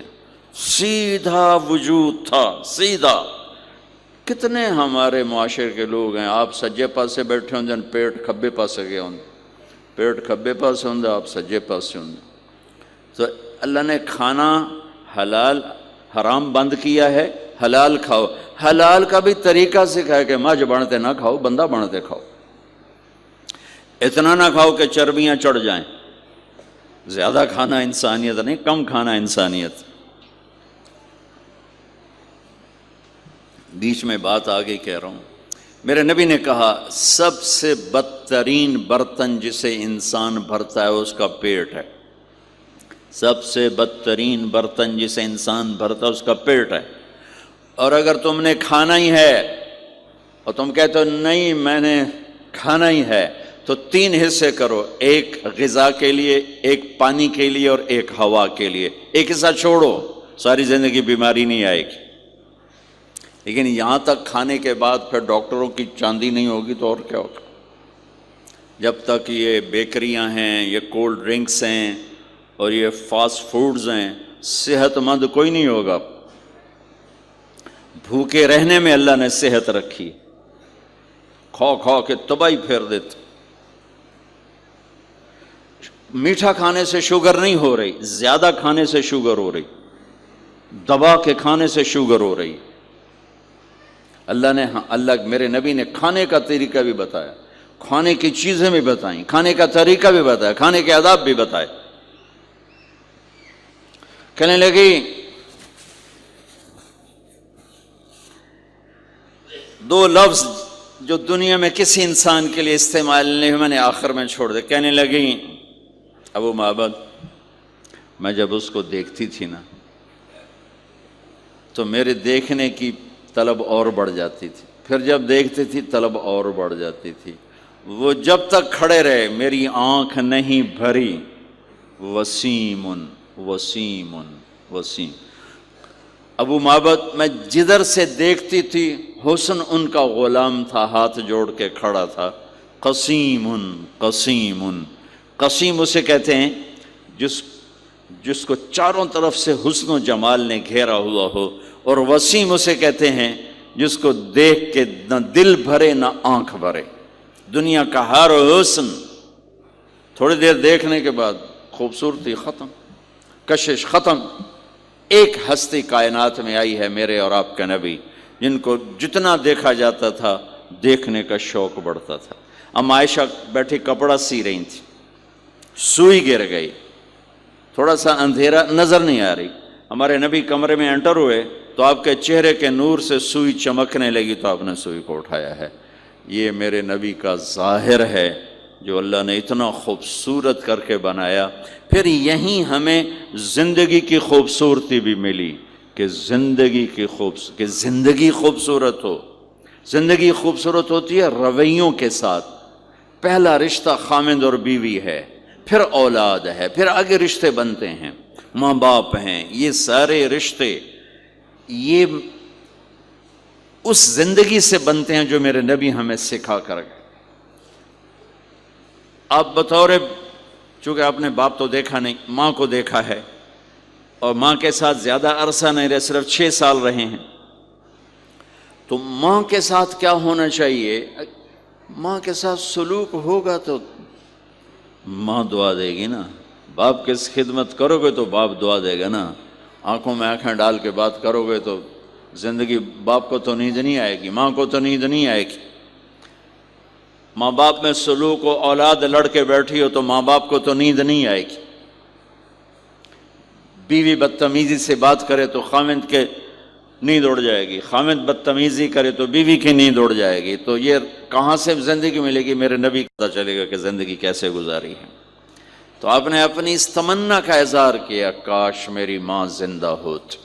سیدھا وجود تھا، سیدھا۔ کتنے ہمارے معاشرے کے لوگ ہیں، آپ سجے پاسے بیٹھے ہوں جن پیٹ کھبے پاسے گئے ہوں، پیٹ کھبے پاسے ہوں آپ سجے پاسے ہوں۔ تو اللہ نے کھانا حلال حرام بند کیا ہے، حلال کھاؤ، حلال کا بھی طریقہ سکھایا کہ ماج بنتے نہ کھاؤ، بندہ بنتے کھاؤ، اتنا نہ کھاؤ کہ چربیاں چڑھ جائیں، زیادہ کھانا انسانیت نہیں، کم کھانا انسانیت۔ بیچ میں بات آگے کہہ رہا ہوں، میرے نبی نے کہا سب سے بدترین برتن جسے انسان بھرتا ہے اس کا پیٹ ہے، سب سے بدترین برتن جسے انسان بھرتا ہے اس کا پیٹ ہے۔ اور اگر تم نے کھانا ہی ہے اور تم کہتے ہو نہیں میں نے کھانا ہی ہے، تو 3 حصے کرو، ایک غذا کے لیے، ایک پانی کے لیے، اور ایک ہوا کے لیے۔ ایک حصہ چھوڑو، ساری زندگی بیماری نہیں آئے گی۔ لیکن یہاں تک کھانے کے بعد پھر ڈاکٹروں کی چاندی نہیں ہوگی تو اور کیا ہوگا؟ جب تک یہ بیکریاں ہیں، یہ کولڈ ڈرنکس ہیں اور یہ فاسٹ فوڈز ہیں، صحت مند کوئی نہیں ہوگا۔ بھوکے رہنے میں اللہ نے صحت رکھی، کھا کھا کے تباہی پھیر دیتے۔ میٹھا کھانے سے شوگر نہیں ہو رہی، زیادہ کھانے سے شوگر ہو رہی، دبا کے کھانے سے شوگر ہو رہی۔ اللہ میرے نبی نے کھانے کا طریقہ بھی بتایا، کھانے کی چیزیں بھی بتائیں، کھانے کا طریقہ بھی بتایا، کھانے کے آداب بھی بتائے۔ کہنے لگی 2 لفظ جو دنیا میں کسی انسان کے لیے استعمال نہیں ہوئے، میں نے آخر میں چھوڑ دے۔ کہنے لگی ابو معبد میں جب اس کو دیکھتی تھی نا تو میرے دیکھنے کی طلب اور بڑھ جاتی تھی، پھر جب دیکھتی تھی طلب اور بڑھ جاتی تھی۔ وہ جب تک کھڑے رہے میری آنکھ نہیں بھری۔ وسیم وسیم وسیم۔ ابو معبد میں جدھر سے دیکھتی تھی حسن ان کا غلام تھا، ہاتھ جوڑ کے کھڑا تھا۔ قسیم قسیم، قسیم اسے کہتے ہیں جس کو چاروں طرف سے حسن و جمال نے گھیرا ہوا ہو، اور وسیم اسے کہتے ہیں جس کو دیکھ کے نہ دل بھرے نہ آنکھ بھرے۔ دنیا کا ہر حسن تھوڑی دیر دیکھنے کے بعد خوبصورتی ختم، کشش ختم۔ ایک ہستی کائنات میں آئی ہے میرے اور آپ کا نبی، جن کو جتنا دیکھا جاتا تھا دیکھنے کا شوق بڑھتا تھا۔ ام عائشہ بیٹھی کپڑا سی رہی تھی، سوئی گر گئی، تھوڑا سا اندھیرا، نظر نہیں آ رہی، ہمارے نبی کمرے میں انٹر ہوئے تو آپ کے چہرے کے نور سے سوئی چمکنے لگی تو آپ نے سوئی کو اٹھایا ہے۔ یہ میرے نبی کا ظاہر ہے جو اللہ نے اتنا خوبصورت کر کے بنایا۔ پھر یہیں ہمیں زندگی کی خوبصورتی بھی ملی کہ زندگی خوبصورت ہو۔ زندگی خوبصورت ہوتی ہے رویوں کے ساتھ۔ پہلا رشتہ خامند اور بیوی ہے، پھر اولاد ہے، پھر آگے رشتے بنتے ہیں، ماں باپ ہیں، یہ سارے رشتے یہ اس زندگی سے بنتے ہیں جو میرے نبی ہمیں سکھا کر گئے۔ آپ بطور، چونکہ آپ نے باپ تو دیکھا نہیں، ماں کو دیکھا ہے، اور ماں کے ساتھ زیادہ عرصہ نہیں رہے، صرف 6 سال رہے ہیں، تو ماں کے ساتھ کیا ہونا چاہیے؟ ماں کے ساتھ سلوک ہوگا تو ماں دعا دے گی نا۔ باپ کی خدمت کرو گے تو باپ دعا دے گا نا۔ آنکھوں میں آنکھیں ڈال کے بات کرو گے تو زندگی، باپ کو تو نیند نہیں آئے گی، ماں کو تو نیند نہیں آئے گی۔ ماں باپ میں سلوک و اولاد لڑ کے بیٹھی ہو تو ماں باپ کو تو نیند نہیں آئے گی۔ بیوی بدتمیزی سے بات کرے تو خامند کے نیند اڑ جائے گی، خامند بدتمیزی کرے تو بیوی کی نیند اڑ جائے گی۔ تو یہ کہاں سے زندگی ملے گی؟ میرے نبی کو پتہ چلے گا کہ زندگی کیسے گزاری ہے۔ تو آپ نے اپنی اس تمنا کا اظہار کیا، کاش میری ماں زندہ ہوت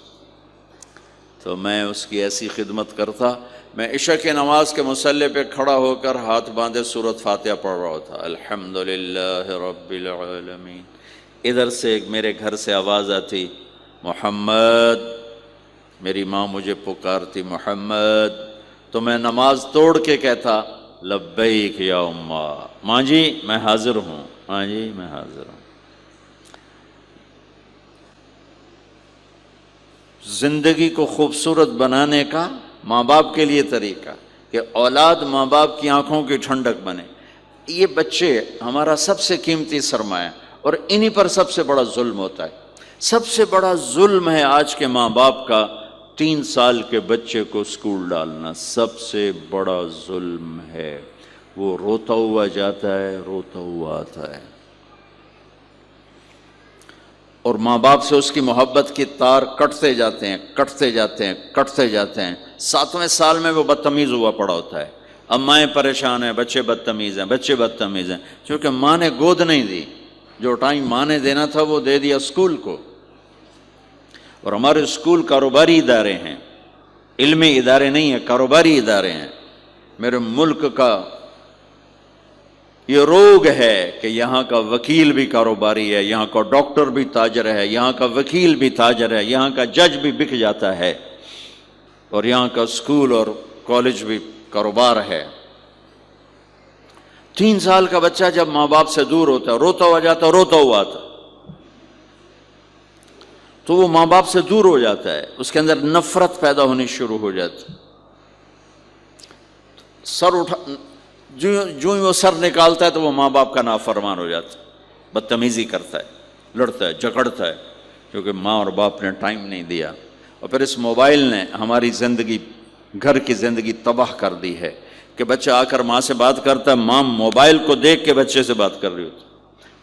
تو میں اس کی ایسی خدمت کرتا۔ میں عشاء کی نماز کے مصلی پہ کھڑا ہو کر ہاتھ باندھے سورۃ فاتحہ پڑھ رہا تھا، الحمدللہ رب العالمین۔ ادھر سے ایک میرے گھر سے آواز آتی، محمد، میری ماں مجھے پکارتی محمد، تو میں نماز توڑ کے کہتا لبیک یا اماں، ماں جی میں حاضر ہوں، ماں جی میں حاضر ہوں۔ زندگی کو خوبصورت بنانے کا ماں باپ کے لیے طریقہ کہ اولاد ماں باپ کی آنکھوں کی ٹھنڈک بنے۔ یہ بچے ہمارا سب سے قیمتی سرمایہ، اور انہی پر سب سے بڑا ظلم ہوتا ہے۔ سب سے بڑا ظلم ہے آج کے ماں باپ کا 3 سال کے بچے کو اسکول ڈالنا، سب سے بڑا ظلم ہے۔ وہ روتا ہوا جاتا ہے، روتا ہوا آتا ہے، اور ماں باپ سے اس کی محبت کی تار کٹتے جاتے ہیں، کٹتے جاتے ہیں، کٹتے جاتے ہیں۔ 7ویں سال میں وہ بدتمیز ہوا پڑا ہوتا ہے۔ اب مائیں پریشان ہیں، بچے بدتمیز ہیں، بچے بدتمیز ہیں، کیونکہ ماں نے گود نہیں دی۔ جو ٹائم ماں نے دینا تھا وہ دے دیا اسکول کو۔ اور ہمارے اسکول کاروباری ادارے ہیں، علمی ادارے نہیں ہیں، کاروباری ادارے ہیں۔ میرے ملک کا یہ روگ ہے کہ یہاں کا وکیل بھی کاروباری ہے، یہاں کا ڈاکٹر بھی تاجر ہے، یہاں کا وکیل بھی تاجر ہے، یہاں کا جج بھی بک جاتا ہے، اور یہاں کا اسکول اور کالج بھی کاروبار ہے۔ 3 سال کا بچہ جب ماں باپ سے دور ہوتا ہے، روتا ہوا جاتا ہے، روتا ہوا آتا، تو وہ ماں باپ سے دور ہو جاتا ہے، اس کے اندر نفرت پیدا ہونی شروع ہو جاتی۔ سر اٹھا، جو ہی وہ سر نکالتا ہے تو وہ ماں باپ کا نافرمان ہو جاتا ہے، بدتمیزی کرتا ہے، لڑتا ہے، جھگڑتا ہے، کیونکہ ماں اور باپ نے ٹائم نہیں دیا۔ اور پھر اس موبائل نے ہماری زندگی، گھر کی زندگی تباہ کر دی ہے کہ بچہ آ کر ماں سے بات کرتا ہے، ماں موبائل کو دیکھ کے بچے سے بات کر رہی ہوتی ہے،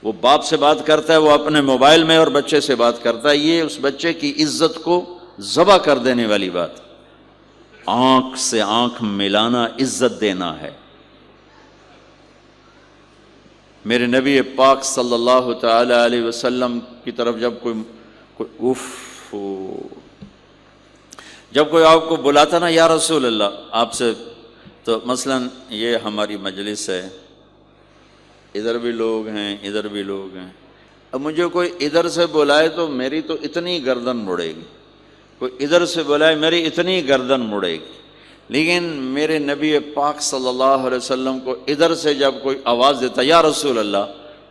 وہ باپ سے بات کرتا ہے، وہ اپنے موبائل میں اور بچے سے بات کرتا ہے۔ یہ اس بچے کی عزت کو ذبح کر دینے والی بات۔ آنکھ سے آنکھ ملانا عزت دینا ہے۔ میرے نبی پاک صلی اللہ تعالی علیہ وسلم کی طرف جب جب کوئی آپ کو بلاتا نا یا رسول اللہ آپ سے، تو مثلا یہ ہماری مجلس ہے، ادھر بھی لوگ ہیں، ادھر بھی لوگ ہیں، اب مجھے کوئی ادھر سے بلائے تو میری تو اتنی گردن مڑے گی، کوئی ادھر سے بلائے میری اتنی گردن مڑے گی، لیکن میرے نبی پاک صلی اللہ علیہ وسلم کو ادھر سے جب کوئی آواز دیتا یا رسول اللہ،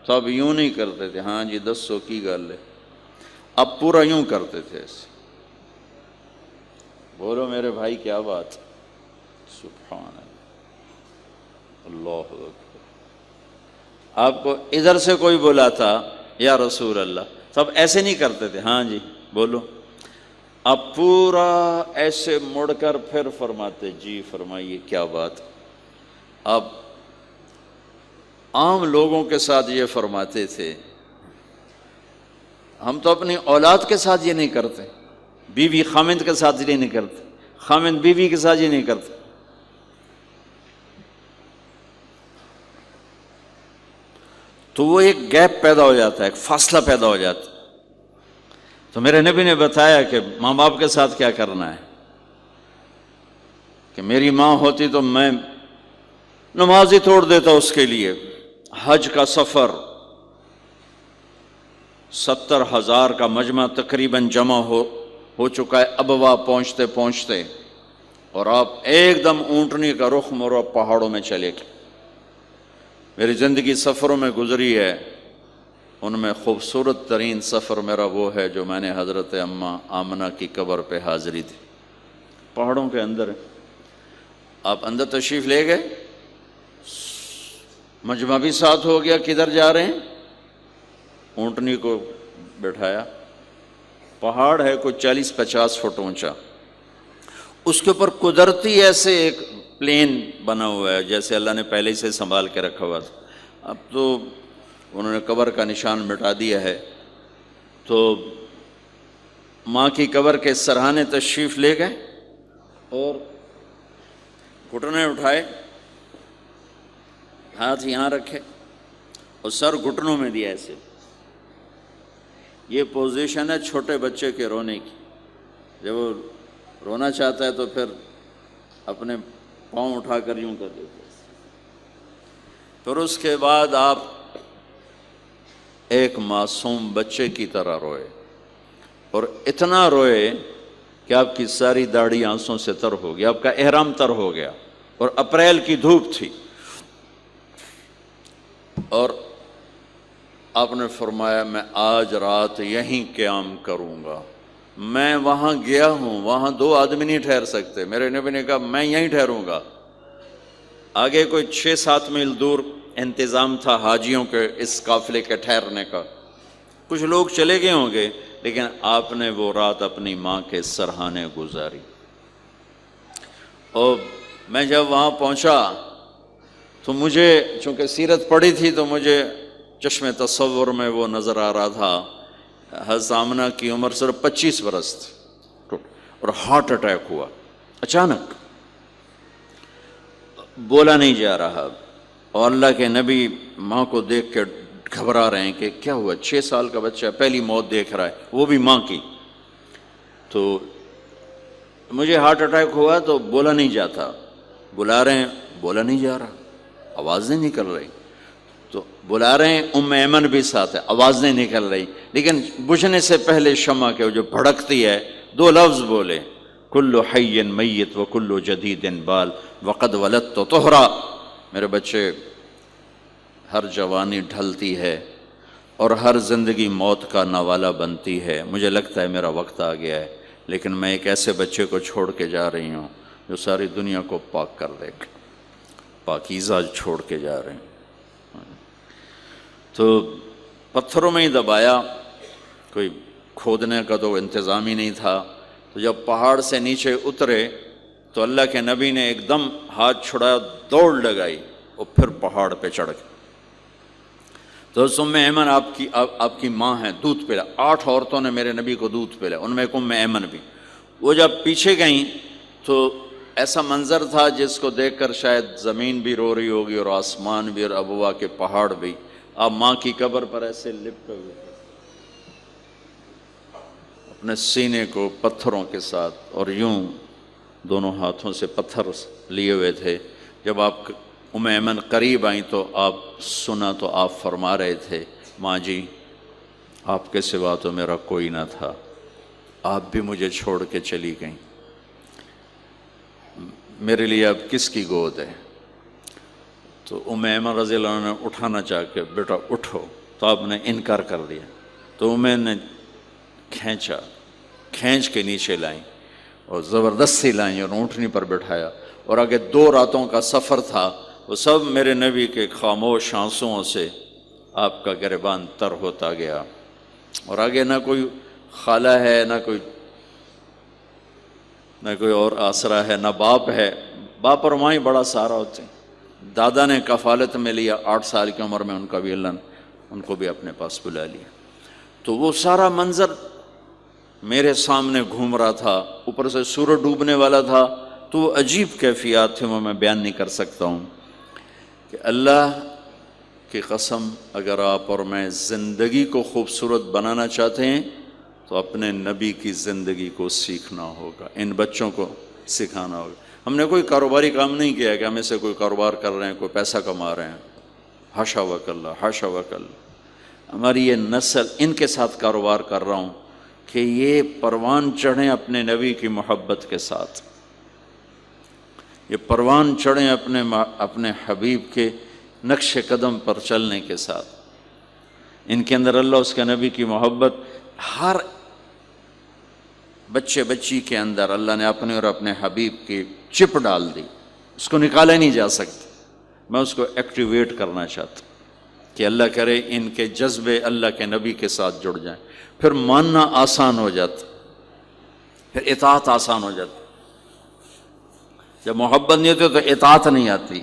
تو اب یوں نہیں کرتے تھے، ہاں جی دسو کی گل ہے، اب پورا یوں کرتے تھے ایسے۔ بولو میرے بھائی کیا بات، سبحان اللہ، اللہ اکبر۔ آپ کو ادھر سے کوئی بلاتا یا رسول اللہ، تب ایسے نہیں کرتے تھے، ہاں جی بولو، اب پورا ایسے مڑ کر پھر فرماتے، جی فرمائیے کیا بات۔ اب عام لوگوں کے ساتھ یہ فرماتے تھے ہم تو اپنی اولاد کے ساتھ یہ نہیں کرتے، بیوی خامند کے ساتھ یہ نہیں کرتے، خامند بیوی کے ساتھ یہ نہیں کرتے۔ تو وہ ایک گیپ پیدا ہو جاتا ہے، ایک فاصلہ پیدا ہو جاتا ہے۔ تو میرے نبی نے بتایا کہ ماں باپ کے ساتھ کیا کرنا ہے، کہ میری ماں ہوتی تو میں نماز ہی توڑ دیتا اس کے لیے۔ حج کا سفر 70,000 کا مجمع تقریباً جمع ہو چکا ہے ابوا پہنچتے پہنچتے، اور آپ ایک دم اونٹنی کا رخ موڑو، پہاڑوں میں چلے گئے۔ میری زندگی سفروں میں گزری ہے، ان میں خوبصورت ترین سفر میرا وہ ہے جو میں نے حضرت اماں آمنہ کی قبر پہ حاضری دی، پہاڑوں کے اندر۔ آپ اندر تشریف لے گئے، مجمع بھی ساتھ ہو گیا، کدھر جا رہے ہیں؟ اونٹنی کو بٹھایا، پہاڑ ہے کوئی 40-50 فٹ اونچا، اس کے اوپر قدرتی ایسے ایک پلین بنا ہوا ہے جیسے اللہ نے پہلے سے سنبھال کے رکھا ہوا تھا۔ اب تو انہوں نے قبر کا نشان مٹا دیا ہے۔ تو ماں کی قبر کے سرہانے تشریف لے گئے اور گھٹنے اٹھائے، ہاتھ یہاں رکھے اور سر گھٹنوں میں دیا ایسے۔ یہ پوزیشن ہے چھوٹے بچے کے رونے کی، جب وہ رونا چاہتا ہے تو پھر اپنے پاؤں اٹھا کر یوں کر دیتے۔ پھر اس کے بعد آپ ایک معصوم بچے کی طرح روئے، اور اتنا روئے کہ آپ کی ساری داڑھی آنسوں سے تر ہو گیا، آپ کا احرام تر ہو گیا، اور اپریل کی دھوپ تھی۔ اور آپ نے فرمایا میں آج رات یہیں قیام کروں گا۔ میں وہاں گیا ہوں، وہاں 2 آدمی نہیں ٹھہر سکتے۔ میرے نبی نے کہا میں یہیں ٹھہروں گا۔ آگے کوئی 6-7 میل دور انتظام تھا حاجیوں کے اس قافلے کے ٹھہرنے کا، کچھ لوگ چلے گئے ہوں گے، لیکن آپ نے وہ رات اپنی ماں کے سرہانے گزاری۔ اور میں جب وہاں پہنچا تو مجھے چونکہ سیرت پڑھی تھی تو مجھے چشم تصور میں وہ نظر آ رہا تھا، حضرت آمنہ کی عمر صرف 25 برس تھی، اور ہارٹ اٹیک ہوا اچانک، بولا نہیں جا رہا، اور اللہ کے نبی ماں کو دیکھ کے گھبرا رہے ہیں کہ کیا ہوا، 6 سال کا بچہ پہلی موت دیکھ رہا ہے، وہ بھی ماں کی۔ تو مجھے ہارٹ اٹیک ہوا تو بولا نہیں جاتا، بلا رہے ہیں بولا نہیں جا رہا، آواز نہیں نکل رہی، تو بلا رہے ہیں ام ایمن بھی ساتھ ہے، آواز نہیں نکل رہی، لیکن بجھنے سے پہلے شمع کے جو بھڑکتی ہے 2 لفظ بولے، کل حی میت و کل جدید بال وقد ولدت طہرا۔ میرے بچے، ہر جوانی ڈھلتی ہے اور ہر زندگی موت کا نوالا بنتی ہے، مجھے لگتا ہے میرا وقت آ گیا ہے، لیکن میں ایک ایسے بچے کو چھوڑ کے جا رہی ہوں جو ساری دنیا کو پاک کر دے گا، پاکیزہ چھوڑ کے جا رہے ہیں۔ تو پتھروں میں ہی دبایا، کوئی کھودنے کا تو انتظام ہی نہیں تھا۔ تو جب پہاڑ سے نیچے اترے تو اللہ کے نبی نے ایک دم ہاتھ چھڑایا، دوڑ لگائی، اور پھر پہاڑ پہ چڑھ گئے۔ تو ام ایمن آپ کی ماں ہے، دودھ پلا، 8 عورتوں نے میرے نبی کو دودھ پلا، ان میں ایک ام ایمن بھی۔ وہ جب پیچھے گئیں تو ایسا منظر تھا جس کو دیکھ کر شاید زمین بھی رو رہی ہوگی اور آسمان بھی اور ابوا کے پہاڑ بھی۔ آپ ماں کی قبر پر ایسے لپٹے ہوئے تھے، اپنے سینے کو پتھروں کے ساتھ، اور یوں دونوں ہاتھوں سے پتھر لیے ہوئے تھے۔ جب آپ ام ایمن قریب آئیں تو آپ سنا تو آپ فرما رہے تھے، ماں جی آپ کے سوا تو میرا کوئی نہ تھا، آپ بھی مجھے چھوڑ کے چلی گئیں، میرے لیے اب کس کی گود ہے؟ تو ام ایمن رضی اللہ عنہ نے اٹھانا چاہ کے، بیٹا اٹھو، تو آپ نے انکار کر دیا۔ تو ام نے کھینچ کے نیچے لائیں اور زبردستی لائیں اور اونٹنی پر بٹھایا، اور آگے 2 راتوں کا سفر تھا، وہ سب میرے نبی کے خاموش آنسوؤں سے آپ کا گریبان تر ہوتا گیا۔ اور آگے نہ کوئی خالہ ہے، نہ کوئی اور آسرا ہے، نہ باپ ہے، باپ اور ماں ہی بڑا سہارا ہوتے ہیں۔ دادا نے کفالت میں لیا 8 سال کی عمر میں، ان کا بھی اللہ نے ان کو بھی اپنے پاس بلا لیا۔ تو وہ سارا منظر میرے سامنے گھوم رہا تھا، اوپر سے سورج ڈوبنے والا تھا، تو وہ عجیب کیفیات تھے، وہ میں بیان نہیں کر سکتا ہوں کہ اللہ کی قسم اگر آپ اور میں زندگی کو خوبصورت بنانا چاہتے ہیں تو اپنے نبی کی زندگی کو سیکھنا ہوگا، ان بچوں کو سکھانا ہوگا۔ ہم نے کوئی کاروباری کام نہیں کیا کہ ہم اسے کوئی کاروبار کر رہے ہیں، کوئی پیسہ کما رہے ہیں، حاشا وکلا، حاشا وکلا۔ ہماری یہ نسل ان کے ساتھ کاروبار کر رہا ہوں کہ یہ پروان چڑھیں اپنے نبی کی محبت کے ساتھ، یہ پروان چڑھیں اپنے حبیب کے نقش قدم پر چلنے کے ساتھ۔ ان کے اندر اللہ اس کے نبی کی محبت ہر بچے بچی کے اندر اللہ نے اپنے اور اپنے حبیب کی چپ ڈال دی، اس کو نکالا نہیں جا سکتا۔ میں اس کو ایکٹیویٹ کرنا چاہتا ہوں کہ اللہ کرے ان کے جذبے اللہ کے نبی کے ساتھ جڑ جائیں، پھر ماننا آسان ہو جاتا، پھر اطاعت آسان ہو جاتی۔ جب محبت نہیں ہوتی تو اطاعت نہیں آتی۔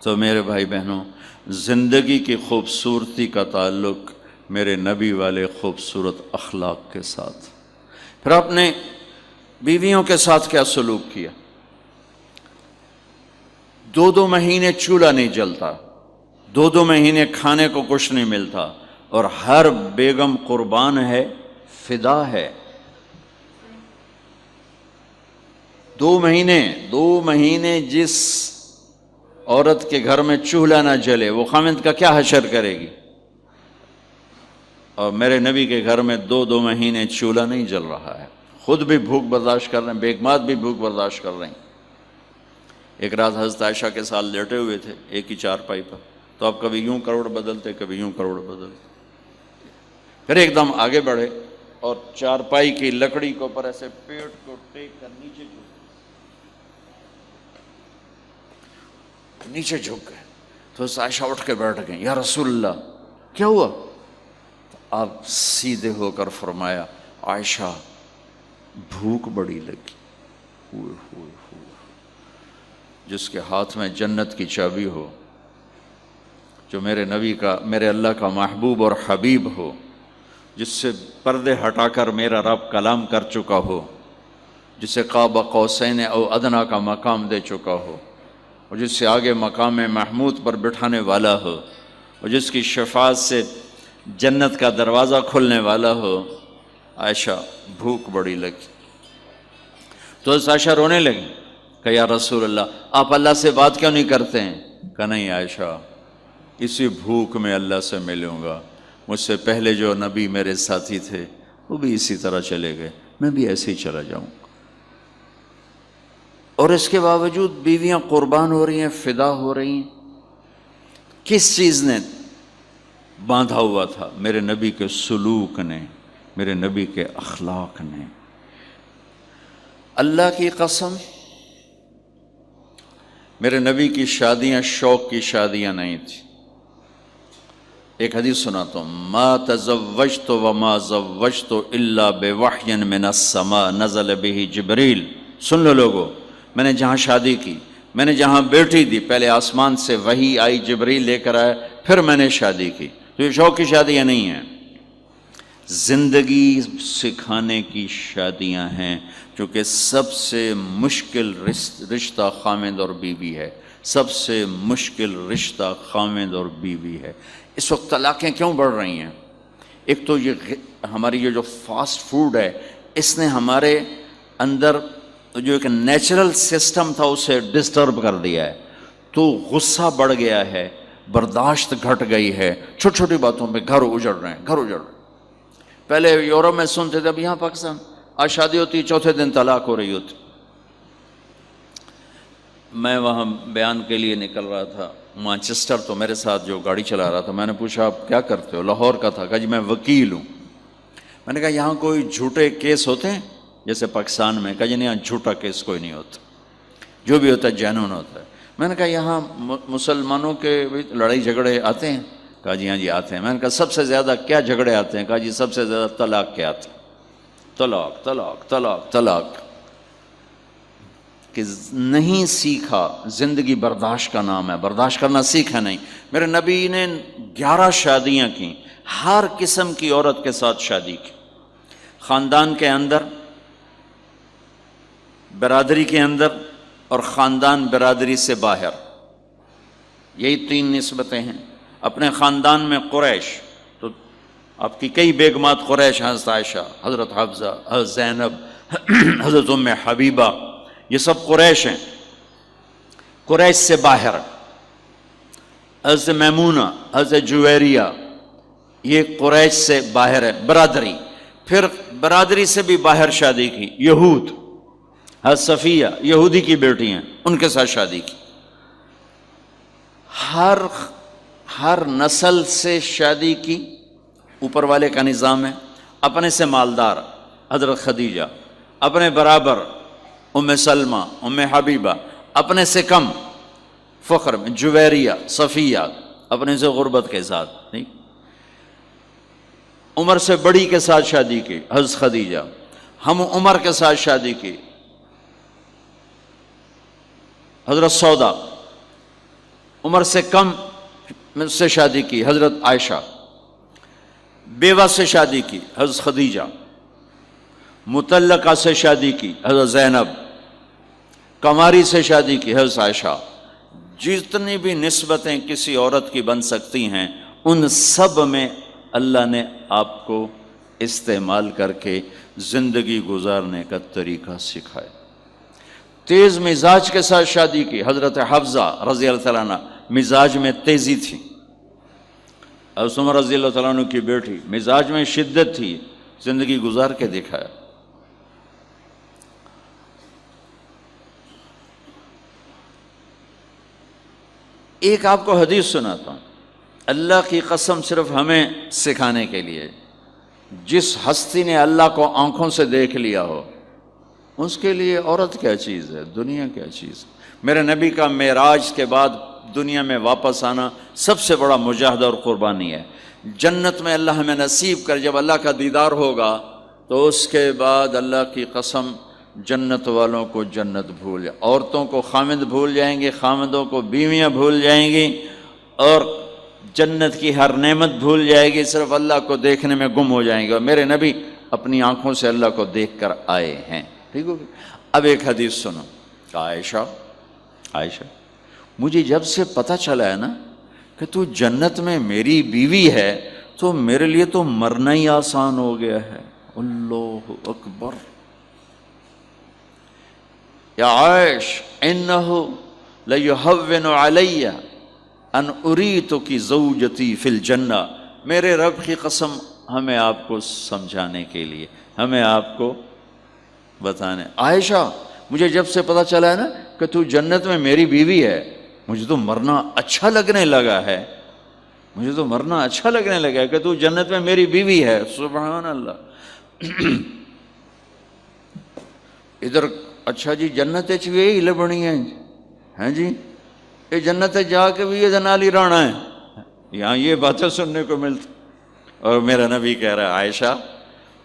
تو میرے بھائی بہنوں، زندگی کی خوبصورتی کا تعلق میرے نبی والے خوبصورت اخلاق کے ساتھ۔ پھر اپنے بیویوں کے ساتھ کیا سلوک کیا؟ 2 مہینے چولہا نہیں جلتا، 2 مہینے کھانے کو کچھ نہیں ملتا، اور ہر بیگم قربان ہے، فدا ہے۔ 2 مہینے جس عورت کے گھر میں چولہا نہ جلے وہ خامند کا کیا حشر کرے گی؟ اور میرے نبی کے گھر میں 2 مہینے چولہا نہیں جل رہا ہے، خود بھی بھوک برداشت کر رہے ہیں، بیگمات بھی بھوک برداشت کر رہے ہیں۔ ایک رات حضرت عائشہ کے ساتھ لیٹے ہوئے تھے ایک ہی چارپائی پر، تو آپ کبھی یوں کروڑ بدلتے، کبھی یوں کروڑ بدلتے، پھر ایک دم آگے بڑھے اور چارپائی کی لکڑی کے اوپر ایسے پیٹ کو ٹیک کر نیچے جھک گئے۔ تو عائشہ اٹھ کے بیٹھ گئے، یا رسول اللہ کیا ہوا؟ تو آپ سیدھے ہو کر فرمایا، عائشہ بھوک بڑی لگی۔ ہوئے ہوئے ہوئے، جس کے ہاتھ میں جنت کی چابی ہو، جو میرے نبی کا، میرے اللہ کا محبوب اور حبیب ہو، جس سے پردے ہٹا کر میرا رب کلام کر چکا ہو، جسے قاب قوسین او ادنیٰ کا مقام دے چکا ہو، اور جس سے آگے مقام محمود پر بٹھانے والا ہو، اور جس کی شفاعت سے جنت کا دروازہ کھلنے والا ہو، عائشہ بھوک بڑی لگی۔ تو عائشہ رونے لگی کہ یا رسول اللہ آپ اللہ سے بات کیوں نہیں کرتے ہیں؟ کہا نہیں عائشہ، اسی بھوک میں اللہ سے ملوں گا، مجھ سے پہلے جو نبی میرے ساتھی تھے وہ بھی اسی طرح چلے گئے، میں بھی ایسے ہی چلا جاؤں گا۔ اور اس کے باوجود بیویاں قربان ہو رہی ہیں، فدا ہو رہی ہیں۔ کس چیز نے باندھا ہوا تھا؟ میرے نبی کے سلوک نے، میرے نبی کے اخلاق نے۔ اللہ کی قسم، میرے نبی کی شادیاں شوق کی شادیاں نہیں تھیں۔ ایک حدیث سناتا ہوں، ما تزوجت وما زوجت الا بوحی من السماء نزل به جبریل۔ سن لو لوگو، میں نے جہاں شادی کی، میں نے جہاں بیٹی دی، پہلے آسمان سے وحی آئی، جبریل لے کر آئے، پھر میں نے شادی کی۔ تو یہ شوق کی شادیاں نہیں ہیں، زندگی سکھانے کی شادیاں ہیں، چونکہ سب سے مشکل رشتہ خامند اور بیوی ہے، سب سے مشکل رشتہ خامند اور بیوی ہے۔ اس وقت طلاقیں کیوں بڑھ رہی ہیں؟ ایک تو یہ ہماری یہ جو فاسٹ فوڈ ہے، اس نے ہمارے اندر جو ایک نیچرل سسٹم تھا اسے ڈسٹرب کر دیا ہے، تو غصہ بڑھ گیا ہے، برداشت گھٹ گئی ہے، چھوٹی چھوٹی باتوں پہ گھر اجڑ رہے ہیں، گھر اجڑ رہے ہیں۔ پہلے یورپ میں سنتے تھے، اب یہاں پاکستان آج شادی ہوتی، چوتھے دن طلاق ہو رہی ہوتی۔ میں وہاں بیان کے لیے نکل رہا تھا مانچسٹر، تو میرے ساتھ جو گاڑی چلا رہا تھا، میں نے پوچھا آپ کیا کرتے ہو؟ لاہور کا تھا۔ کہا جی میں وکیل ہوں۔ میں نے کہا یہاں کوئی جھوٹے کیس ہوتے ہیں جیسے پاکستان میں؟ کہا جی نہیں، یہاں جھوٹا کیس کوئی نہیں ہوتا، جو بھی ہوتا ہے جینون ہوتا ہے۔ میں نے کہا یہاں مسلمانوں کے لڑائی جھگڑے آتے ہیں؟ کہا جی ہاں جی آتے ہیں۔ میں نے کہا سب سے زیادہ کیا جھگڑے آتے ہیں؟ کہا جی سب سے زیادہ طلاق کے آتے ہیں، طلاق طلاق طلاق طلاق۔ کہ نہیں سیکھا، زندگی برداشت کا نام ہے، برداشت کرنا سیکھا نہیں۔ میرے نبی نے 11 شادیاں کی، ہر قسم کی عورت کے ساتھ شادی کی، خاندان کے اندر، برادری کے اندر، اور خاندان برادری سے باہر، یہی 3 نسبتیں ہیں۔ اپنے خاندان میں قریش، تو آپ کی کئی بیگمات قریش، حضرت عائشہ، حضرت حفصہ، حضرت زینب، حضرت ام حبیبہ، یہ سب قریش ہیں۔ قریش سے باہر حضرت میمونہ، حضرت جویریہ، یہ قریش سے باہر ہے، برادری۔ پھر برادری سے بھی باہر شادی کی، یہود، حضرت صفیہ یہودی کی بیٹی ہیں، ان کے ساتھ شادی کی۔ ہر نسل سے شادی کی، اوپر والے کا نظام ہے۔ اپنے سے مالدار حضرت خدیجہ، اپنے برابر ام سلمہ، ام حبیبہ، اپنے سے کم فخر میں جویریہ، صفیہ، اپنے سے غربت کے ساتھ، نہیں، عمر سے بڑی کے ساتھ شادی کی حضرت خدیجہ، ہم عمر کے ساتھ شادی کی حضرت سودا، عمر سے کم سے شادی کی حضرت عائشہ، بیوہ سے شادی کی حضرت خدیجہ، مطلقہ سے شادی کی حضرت زینب، کماری سے شادی کی حضرت عائشہ۔ جتنی بھی نسبتیں کسی عورت کی بن سکتی ہیں، ان سب میں اللہ نے آپ کو استعمال کر کے زندگی گزارنے کا طریقہ سکھایا۔ تیز مزاج کے ساتھ شادی کی حضرت حفصہ رضی اللہ تعالیٰ عنہ، مزاج میں تیزی تھی۔ حضرت عمر رضی اللہ تعالیٰ عنہ کی بیٹی، مزاج میں شدت تھی، زندگی گزار کے دکھایا۔ ایک آپ کو حدیث سناتا ہوں، اللہ کی قسم صرف ہمیں سکھانے کے لیے، جس ہستی نے اللہ کو آنکھوں سے دیکھ لیا ہو، اس کے لیے عورت کیا چیز ہے، دنیا کیا چیز ہے۔ میرے نبی کا معراج کے بعد دنیا میں واپس آنا سب سے بڑا مجاہدہ اور قربانی ہے۔ جنت میں اللہ ہمیں نصیب کر، جب اللہ کا دیدار ہوگا تو اس کے بعد اللہ کی قسم جنت والوں کو جنت بھول جائے، عورتوں کو خامد بھول جائیں گے، خامدوں کو بیویاں بھول جائیں گی، اور جنت کی ہر نعمت بھول جائے گی، صرف اللہ کو دیکھنے میں گم ہو جائیں گے۔ اور میرے نبی اپنی آنکھوں سے اللہ کو دیکھ کر آئے ہیں، ٹھیک ہو گیا۔ اب ایک حدیث سنو، عائشہ مجھے جب سے پتہ چلا ہے نا کہ تو جنت میں میری بیوی ہے، تو میرے لیے تو مرنا ہی آسان ہو گیا ہے۔ اللہ اکبر۔ یا عائش انہ لیہون علی ان اریتک زوجتی فی الجنہ، میرے رب کی قسم ہمیں آپ کو سمجھانے کے لیے، ہمیں آپ کو بتانے، عائشہ مجھے جب سے پتہ چلا ہے نا کہ تو جنت میں میری بیوی ہے، مجھے تو مرنا اچھا لگنے لگا ہے، مجھے تو مرنا اچھا لگنے لگا ہے کہ تو جنت میں میری بیوی ہے۔ سبحان اللہ۔ ادھر اچھا جی جنت چ بھی یہی لبنی ہے جی، یہ جنت جا کے بھی یہ نالی رانا ہے، یہاں یہ باتیں سننے کو ملتی۔ اور میرا نبی کہہ رہا ہے عائشہ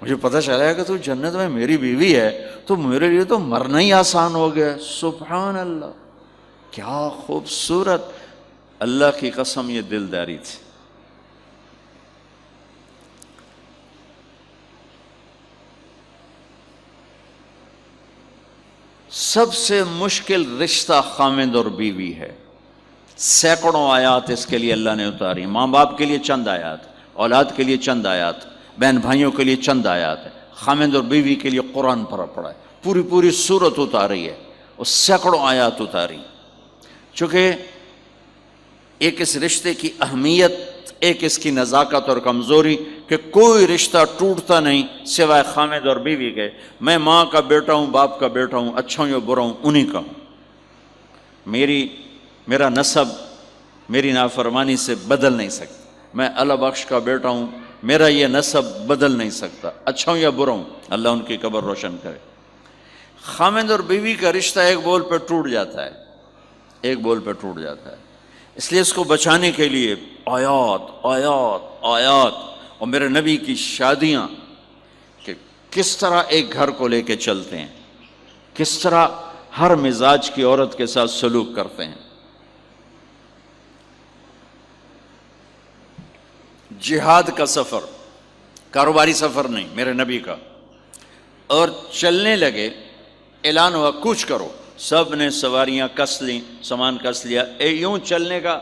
مجھے پتہ چلا ہے کہ تو جنت میں میری بیوی ہے، تو میرے لیے تو مرنا ہی آسان ہو گیا۔ سبحان اللہ، کیا خوبصورت، اللہ کی قسم یہ دلداری تھی۔ سب سے مشکل رشتہ خامند اور بیوی ہے، سینکڑوں آیات اس کے لیے اللہ نے اتاری، ماں باپ کے لیے چند آیات، اولاد کے لیے چند آیات، بہن بھائیوں کے لیے چند آیات ہے، خامند اور بیوی کے لیے قرآن پڑھا ہے، پوری سورت اتاری ہے اور سینکڑوں آیات اتاری، چونکہ ایک اس رشتے کی اہمیت، ایک اس کی نزاکت اور کمزوری کہ کوئی رشتہ ٹوٹتا نہیں سوائے خامد اور بیوی کے۔ میں ماں کا بیٹا ہوں، باپ کا بیٹا ہوں، اچھا ہوں یا برا ہوں، انہی کا ہوں۔ میرا نسب میری نافرمانی سے بدل نہیں سکتا۔ میں اللہ بخش کا بیٹا ہوں، میرا یہ نسب بدل نہیں سکتا، اچھا ہوں یا برا ہوں، اللہ ان کی قبر روشن کرے۔ خامد اور بیوی کا رشتہ ایک بول پہ ٹوٹ جاتا ہے، ایک بول پہ ٹوٹ جاتا ہے، اس لیے اس کو بچانے کے لیے آیات آیات آیات، اور میرے نبی کی شادیاں کہ کس طرح ایک گھر کو لے کے چلتے ہیں، کس طرح ہر مزاج کی عورت کے ساتھ سلوک کرتے ہیں۔ جہاد کا سفر، کاروباری سفر نہیں میرے نبی کا، اور چلنے لگے، اعلان ہوا کوچ کرو، سب نے سواریاں کس لیں، سامان کس لیا، یوں چلنے کا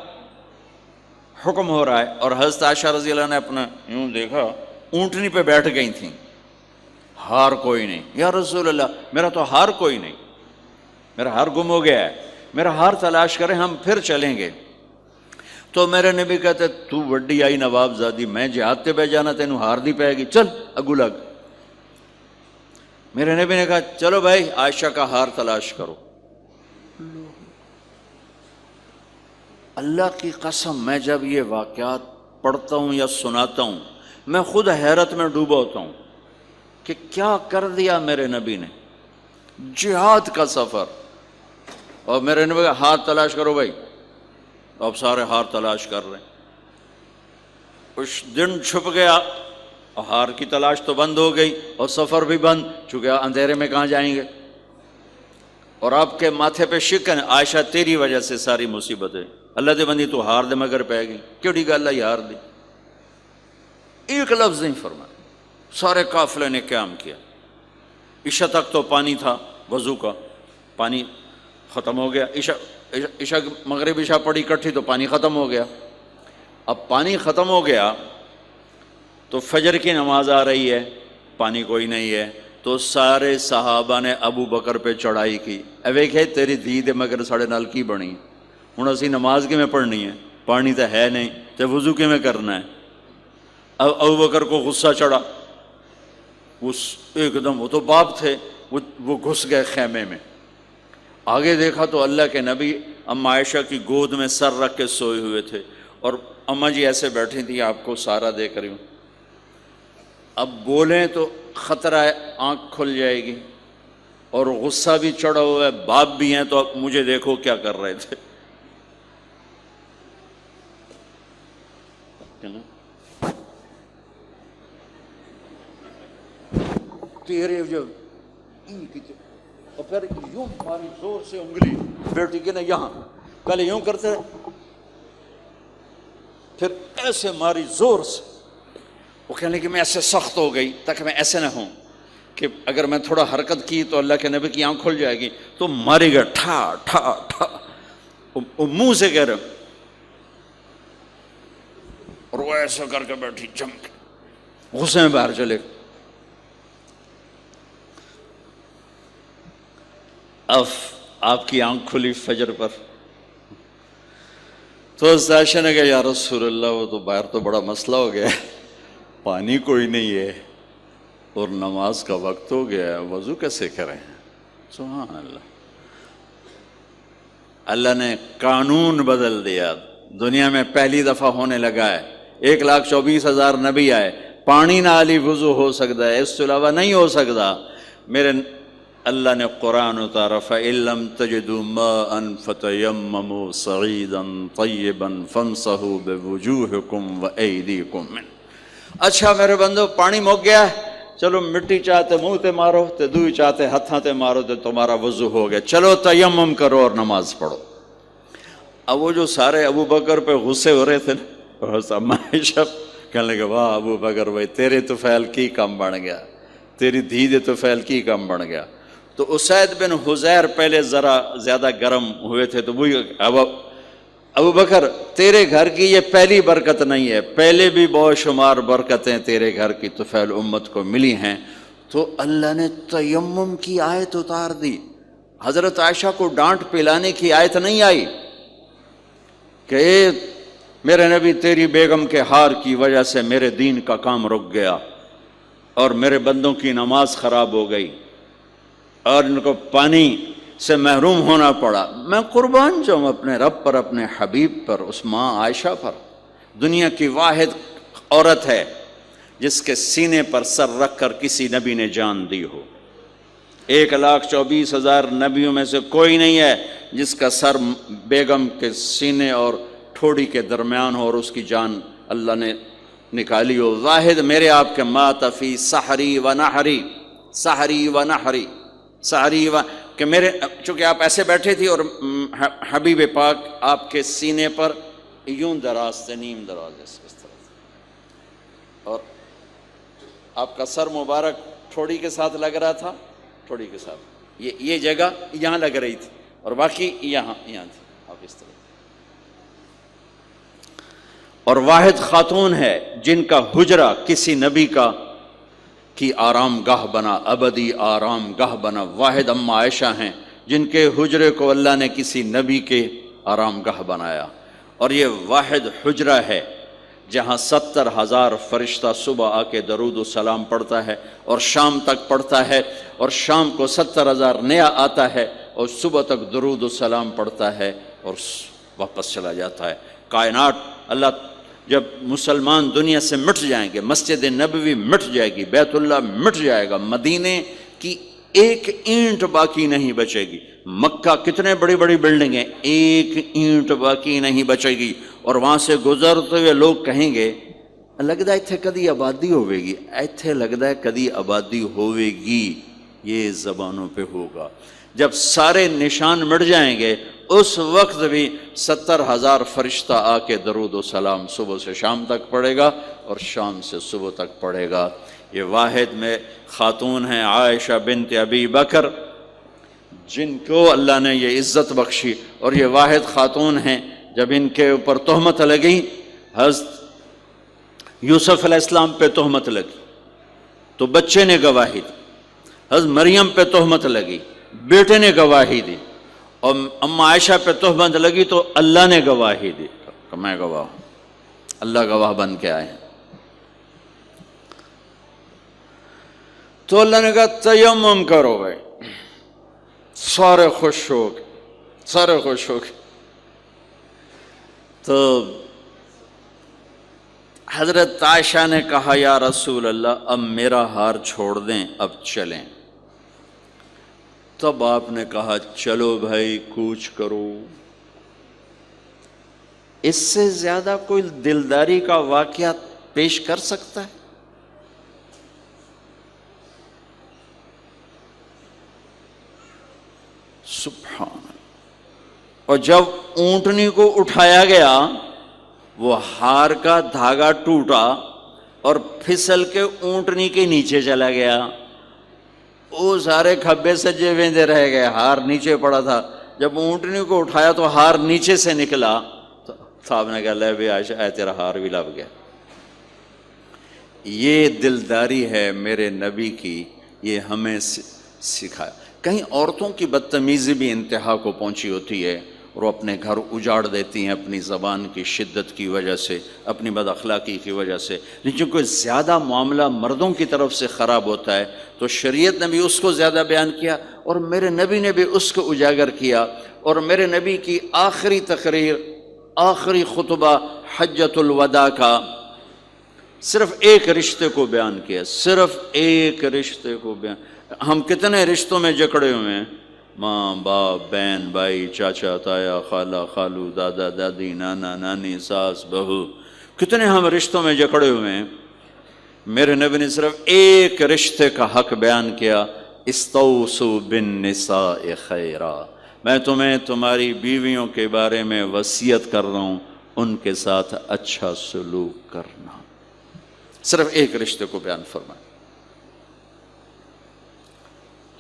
حکم ہو رہا ہے، اور حضرت عائشہ رضی اللہ عنہ نے اپنا یوں دیکھا، اونٹنی پہ بیٹھ گئی تھیں، ہار کوئی نہیں، یا رسول اللہ میرا تو ہار کوئی نہیں، میرا ہار گم ہو گیا ہے، میرا ہار تلاش کریں ہم پھر چلیں گے۔ تو میرے نبی کہتے تو وڈی آئی نواب زادی، میں جہاد تے پہ جانا تینوں ہار دی پائے گی، چل اگو لگ۔ میرے نبی نے کہا چلو بھائی عائشہ کا ہار تلاش کرو۔ اللہ کی قسم میں جب یہ واقعات پڑھتا ہوں یا سناتا ہوں میں خود حیرت میں ڈوبا ہوتا ہوں کہ کیا کر دیا میرے نبی نے، جہاد کا سفر، اور میرے نبی کا ہار تلاش کرو بھائی، اب سارے ہار تلاش کر رہے ہیں۔ اس دن چھپ گیا، ہار کی تلاش تو بند ہو گئی اور سفر بھی بند، چونکہ اندھیرے میں کہاں جائیں گے، اور آپ کے ماتھے پہ شکن، عائشہ تیری وجہ سے ساری مصیبتیں، اللہ دے بندی تو ہار دے مگر پہ گئی، کیڑی گل ہے ہار دی، ایک لفظ نہیں فرمایا۔ سارے قافلے نے قیام کیا، عشاء تک تو پانی تھا، وضو کا پانی ختم ہو گیا، عشاء مغرب عشاء پڑی اکٹھی تو پانی ختم ہو گیا۔ اب پانی ختم ہو گیا تو فجر کی نماز آ رہی ہے، پانی کوئی نہیں ہے، تو سارے صحابہ نے ابو بکر پہ چڑھائی کی، اے ویکھے تیری دھی دے مگر ساڑے نال کی بنی، ہن اسی نماز کی میں پڑھنی ہے، پانی تو ہے نہیں تے وضو کی میں کرنا ہے۔ اب ابو بکر کو غصہ چڑھا، اس ایک دم، وہ تو باپ تھے، وہ گھس گئے خیمے میں۔ آگے دیکھا تو اللہ کے نبی اماں عائشہ کی گود میں سر رکھ کے سوئے ہوئے تھے، اور اماں جی ایسے بیٹھی تھیں، آپ کو سارا دیکھ رہی ہوں، اب بولیں تو خطرہ ہے آنکھ کھل جائے گی، اور غصہ بھی چڑھا ہوا ہے، باپ بھی ہیں، تو اب مجھے دیکھو کیا کر رہے تھے۔ تیرے جو اور پھر یوں ماری زور سے انگلی بیٹی کے نا یہاں، پہلے یوں کرتے رہے، پھر ایسے ماری زور سے، وہ کہنے کہ میں ایسے سخت ہو گئی تاکہ میں ایسے نہ ہوں کہ اگر میں تھوڑا حرکت کی تو اللہ کے نبی کی آنکھ کھل جائے گی، تو ماری گئے ٹھا ٹھا ٹھا، وہ منہ سے کہہ رہے، اور وہ ایسا کر کے بیٹھی چمک، غصے میں باہر چلے۔ اب آپ کی آنکھ کھلی فجر پر، تو عائشہ نے کہا یا رسول اللہ وہ تو باہر تو بڑا مسئلہ ہو گیا ہے، پانی کوئی نہیں ہے اور نماز کا وقت ہو گیا ہے، وضو کیسے کریں؟ سبحان اللہ، اللہ نے قانون بدل دیا، دنیا میں پہلی دفعہ ہونے لگا ہے، 1,24,000 نبی آئے، پانی نہ علی وضو ہو سکتا ہے، اس کے علاوہ نہیں ہو سکتا۔ میرے اللہ نے قرآن اتارا فَإِن لَّمْ تَجِدُوا مَاءً فَتَيَمَّمُوا صَعِيدًا طَيِّبًا فَامْسَحُوا بِوُجُوهِكُمْ وَأَيْدِيكُمْ مِنْهُ۔ اچھا میرے بندو پانی مک گیا ہے، چلو مٹی چاہتے منہ تے مارو تے دوئی چاہتے ہتھاں تے مارو تے تمہارا وضو ہو گیا، چلو تیمم کرو اور نماز پڑھو۔ اب وہ جو سارے ابو بکر پہ غصے ہو رہے تھے نا، اماں عائشہ کہنے لگے واہ ابو بکر بھائی تیرے تو فعل کی کم بن گیا، تیری دھی دے تو فعل کی کم بن گیا۔ تو اسید بن حزیر پہلے ذرا زیادہ گرم ہوئے تھے، تو وہی ابو بکر تیرے گھر کی یہ پہلی برکت نہیں ہے، پہلے بھی بہت شمار برکتیں تیرے گھر کی طفیل امت کو ملی ہیں۔ تو اللہ نے تیمم کی آیت اتار دی، حضرت عائشہ کو ڈانٹ پلانے کی آیت نہیں آئی کہ میرے نبی تیری بیگم کے ہار کی وجہ سے میرے دین کا کام رک گیا اور میرے بندوں کی نماز خراب ہو گئی اور ان کو پانی سے محروم ہونا پڑا۔ میں قربان جاؤں اپنے رب پر، اپنے حبیب پر، اس ماں عائشہ پر، دنیا کی واحد عورت ہے جس کے سینے پر سر رکھ کر کسی نبی نے جان دی ہو۔ 1,24,000 نبیوں میں سے کوئی نہیں ہے جس کا سر بیگم کے سینے اور ٹھوڑی کے درمیان ہو اور اس کی جان اللہ نے نکالی ہو۔ واحد میرے آپ کے مات فی سحری و نحری، سحری و نحری، سحری و، کہ میرے چونکہ آپ ایسے بیٹھے تھی اور حبیب پاک آپ کے سینے پر یوں دراز تھے، نیم دراز اس طرح، اور آپ کا سر مبارک ٹھوڑی کے ساتھ لگ رہا تھا، ٹھوڑی کے ساتھ یہ جگہ یہاں لگ رہی تھی اور باقی یہاں تھی، آپ اس طرح۔ اور واحد خاتون ہے جن کا حجرہ کسی نبی کی آرام گاہ بنا، ابدی آرام گاہ بنا۔ واحد اما عائشہ ہیں جن کے حجرے کو اللہ نے کسی نبی کے آرام گاہ بنایا، اور یہ واحد حجرہ ہے جہاں 70,000 فرشتہ صبح آ کے درود و سلام پڑھتا ہے اور شام تک پڑھتا ہے، اور شام کو 70,000 نیا آتا ہے اور صبح تک درود و سلام پڑھتا ہے اور واپس چلا جاتا ہے۔ کائنات، اللہ جب مسلمان دنیا سے مٹ جائیں گے، مسجد نبوی مٹ جائے گی، بیت اللہ مٹ جائے گا، مدینے کی ایک اینٹ باقی نہیں بچے گی، مکہ کتنے بڑی بڑی بلڈنگیں، ایک اینٹ باقی نہیں بچے گی، اور وہاں سے گزرتے ہوئے لوگ کہیں گے لگتا ہے ایتھے کدی آبادی ہوئے گی، ایتھے لگتا ہے کدی آبادی ہوئے گی۔ یہ زبانوں پہ ہوگا۔ جب سارے نشان مٹ جائیں گے اس وقت بھی 70,000 فرشتہ آ کے درود و سلام صبح سے شام تک پڑھے گا اور شام سے صبح تک پڑھے گا۔ یہ واحد میں خاتون ہیں عائشہ بنت ابی بکر، جن کو اللہ نے یہ عزت بخشی، اور یہ واحد خاتون ہیں جب ان کے اوپر تہمت لگی، حضرت یوسف علیہ السلام پہ تہمت لگی تو بچے نے گواہی دی، حضرت مریم پہ تہمت لگی، بیٹے نے گواہی دی، اور اما عائشہ پہ تہمت لگی تو اللہ نے گواہی دی کہ میں گواہ ہوں، اللہ گواہ بن کے آئے ہیں۔ تو اللہ نے کہا تیمم کرو بھائی، سارے خوش ہو گئے، سارے خوش ہو گئے۔ تو حضرت عائشہ نے کہا یا رسول اللہ اب میرا ہار چھوڑ دیں، اب چلیں۔ تب آپ نے کہا چلو بھائی کوچ کرو۔ اس سے زیادہ کوئی دلداری کا واقعہ پیش کر سکتا ہے؟ سبحان اللہ۔ اور جب اونٹنی کو اٹھایا گیا وہ ہار کا دھاگا ٹوٹا اور پھسل کے اونٹنی کے نیچے چلا گیا، وہ سارے کھبے سجے ویندے رہ گئے، ہار نیچے پڑا تھا۔ جب اونٹنی کو اٹھایا تو ہار نیچے سے نکلا، تو صاحب نے کہا لے بھی عائشہ اے تیرا ہار بھی لب گیا۔ یہ دلداری ہے میرے نبی کی، یہ ہمیں سکھایا۔ کہیں عورتوں کی بدتمیزی بھی انتہا کو پہنچی ہوتی ہے اور وہ اپنے گھر اجاڑ دیتی ہیں اپنی زبان کی شدت کی وجہ سے، اپنی بد اخلاقی کی وجہ سے، لیکن کوئی زیادہ معاملہ مردوں کی طرف سے خراب ہوتا ہے تو شریعت نے بھی اس کو زیادہ بیان کیا اور میرے نبی نے بھی اس کو اجاگر کیا۔ اور میرے نبی کی آخری تقریر، آخری خطبہ حجۃ الوداع کا صرف ایک رشتے کو بیان کیا، صرف ایک رشتے کو بیان۔ ہم کتنے رشتوں میں جکڑے ہوئے ہیں، ماں باپ، بہن بھائی، چاچا تایا، خالہ خالو، دادا دادی، نانا نانی، ساس بہو، کتنے ہم رشتوں میں جکڑے ہوئے ہیں۔ میرے نبی نے صرف ایک رشتے کا حق بیان کیا، استوصوا بالنساء خیرا، میں تمہیں تمہاری بیویوں کے بارے میں وصیت کر رہا ہوں ان کے ساتھ اچھا سلوک کرنا۔ صرف ایک رشتے کو بیان فرمایا،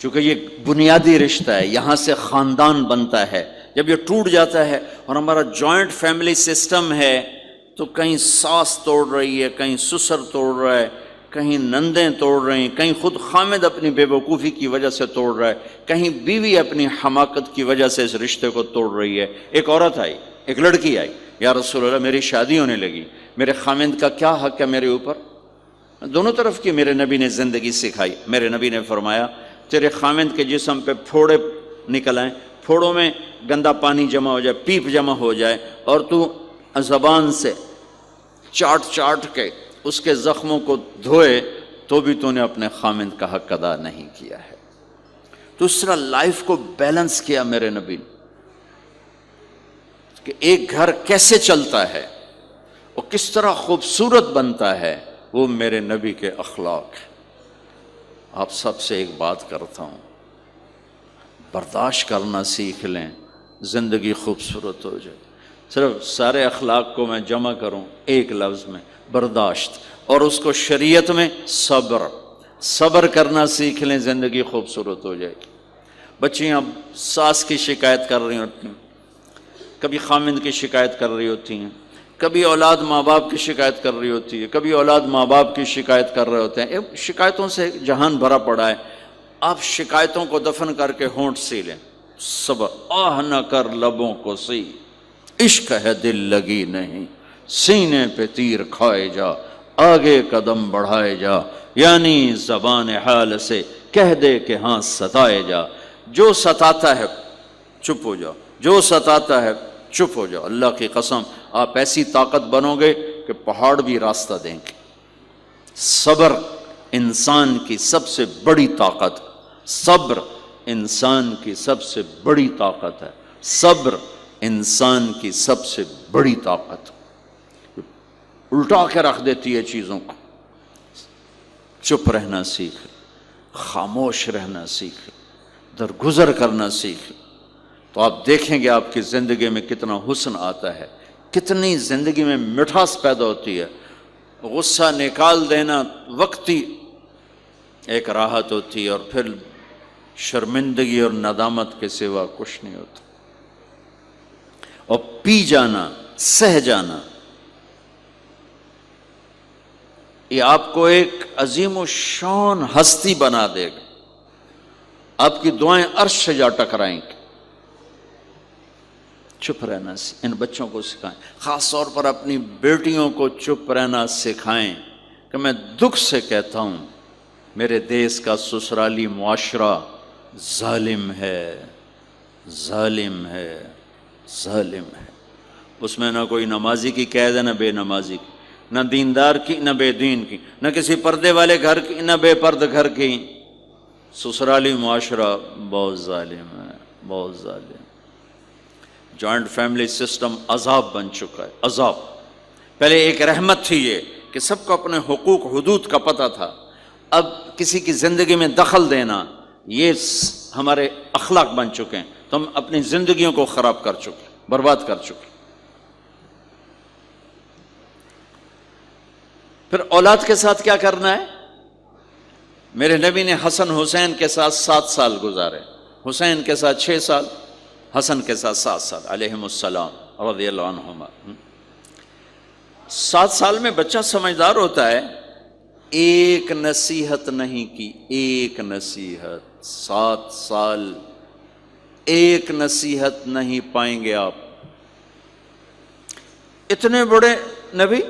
چونکہ یہ بنیادی رشتہ ہے، یہاں سے خاندان بنتا ہے۔ جب یہ ٹوٹ جاتا ہے اور ہمارا جوائنٹ فیملی سسٹم ہے تو کہیں ساس توڑ رہی ہے، کہیں سسر توڑ رہا ہے، کہیں نندیں توڑ رہی ہیں، کہیں خود خامد اپنی بے وقوفی کی وجہ سے توڑ رہا ہے، کہیں بیوی اپنی حماقت کی وجہ سے اس رشتے کو توڑ رہی ہے۔ ایک عورت آئی، ایک لڑکی آئی، یا رسول اللہ میری شادی ہونے لگی، میرے خامد کا کیا حق ہے میرے اوپر؟ دونوں طرف کی میرے نبی نے زندگی سکھائی۔ میرے نبی نے فرمایا تیرے خامد کے جسم پہ پھوڑے نکل آئیں، پھوڑوں میں گندا پانی جمع ہو جائے، پیپ جمع ہو جائے، اور تو زبان سے چاٹ چاٹ کے اس کے زخموں کو دھوئے تو بھی تو نے اپنے خامد کا حق ادا نہیں کیا ہے۔ تو اس طرح لائف کو بیلنس کیا میرے نبی نے کہ ایک گھر کیسے چلتا ہے اور کس طرح خوبصورت بنتا ہے، وہ میرے نبی کے اخلاق ہیں۔ آپ سب سے ایک بات کرتا ہوں، برداشت کرنا سیکھ لیں، زندگی خوبصورت ہو جائے۔ صرف سارے اخلاق کو میں جمع کروں ایک لفظ میں، برداشت۔ اور اس کو شریعت میں صبر کرنا سیکھ لیں، زندگی خوبصورت ہو جائے گی۔ بچیاں ساس کی شکایت کر رہی ہوتی ہیں، کبھی خامند کی شکایت کر رہی ہوتی ہیں، کبھی اولاد ماں باپ کی شکایت کر رہی ہوتی ہے، کبھی اولاد ماں باپ کی شکایت کر رہے ہوتے ہیں۔ شکایتوں سے جہان بھرا پڑا ہے۔ آپ شکایتوں کو دفن کر کے ہونٹ سی لیں، صبر، آہ نہ کر لبوں کو سی، عشق ہے دل لگی نہیں، سینے پہ تیر کھائے جا، آگے قدم بڑھائے جا، یعنی زبان حال سے کہہ دے کہ ہاں ستائے جا، جو ستاتا ہے چپ ہو جاؤ، جو ستاتا ہے چپ ہو جاؤ۔ اللہ کی قسم آپ ایسی طاقت بنو گے کہ پہاڑ بھی راستہ دیں گے۔ صبر انسان کی سب سے بڑی طاقت، صبر انسان کی سب سے بڑی طاقت ہے، صبر انسان کی سب سے بڑی طاقت، الٹا کے رکھ دیتی ہے چیزوں کو۔ چپ رہنا سیکھ، خاموش رہنا سیکھ، درگزر کرنا سیکھ، تو آپ دیکھیں گے آپ کی زندگی میں کتنا حسن آتا ہے، کتنی زندگی میں مٹھاس پیدا ہوتی ہے۔ غصہ نکال دینا وقتی ایک راحت ہوتی ہے، اور پھر شرمندگی اور ندامت کے سوا کچھ نہیں ہوتا۔ اور پی جانا، سہ جانا، یہ آپ کو ایک عظیم الشان ہستی بنا دے گا۔ آپ کی دعائیں عرش سے جا ٹکرائیں گی۔ چپ رہنا ان بچوں کو سکھائیں، خاص طور پر اپنی بیٹیوں کو چپ رہنا سکھائیں کہ میں دکھ سے کہتا ہوں میرے دیس کا سسرالی معاشرہ ظالم ہے، ظالم ہے، ظالم ہے۔ اس میں نہ کوئی نمازی کی قید ہے، نہ بے نمازی کی، نہ دیندار کی، نہ بے دین کی، نہ کسی پردے والے گھر کی، نہ بے پرد گھر کی۔ سسرالی معاشرہ بہت ظالم ہے، بہت ظالم۔ جوائنٹ فیملی سسٹم عذاب بن چکا ہے، عذاب۔ پہلے ایک رحمت تھی یہ کہ سب کو اپنے حقوق حدود کا پتہ تھا، اب کسی کی زندگی میں دخل دینا یہ ہمارے اخلاق بن چکے ہیں، تو ہم اپنی زندگیوں کو خراب کر چکے، برباد کر چکے۔ پھر اولاد کے ساتھ کیا کرنا ہے؟ میرے نبی نے حسن حسین کے ساتھ 7 سال گزارے، حسین کے ساتھ 6 سال، حسن کے ساتھ 7 سال علیہم السلام رضی اللہ عنہما۔ 7 سال میں بچہ سمجھدار ہوتا ہے، ایک نصیحت نہیں کی، ایک نصیحت، 7 سال ایک نصیحت نہیں پائیں گے آپ۔ اتنے بڑے نبی،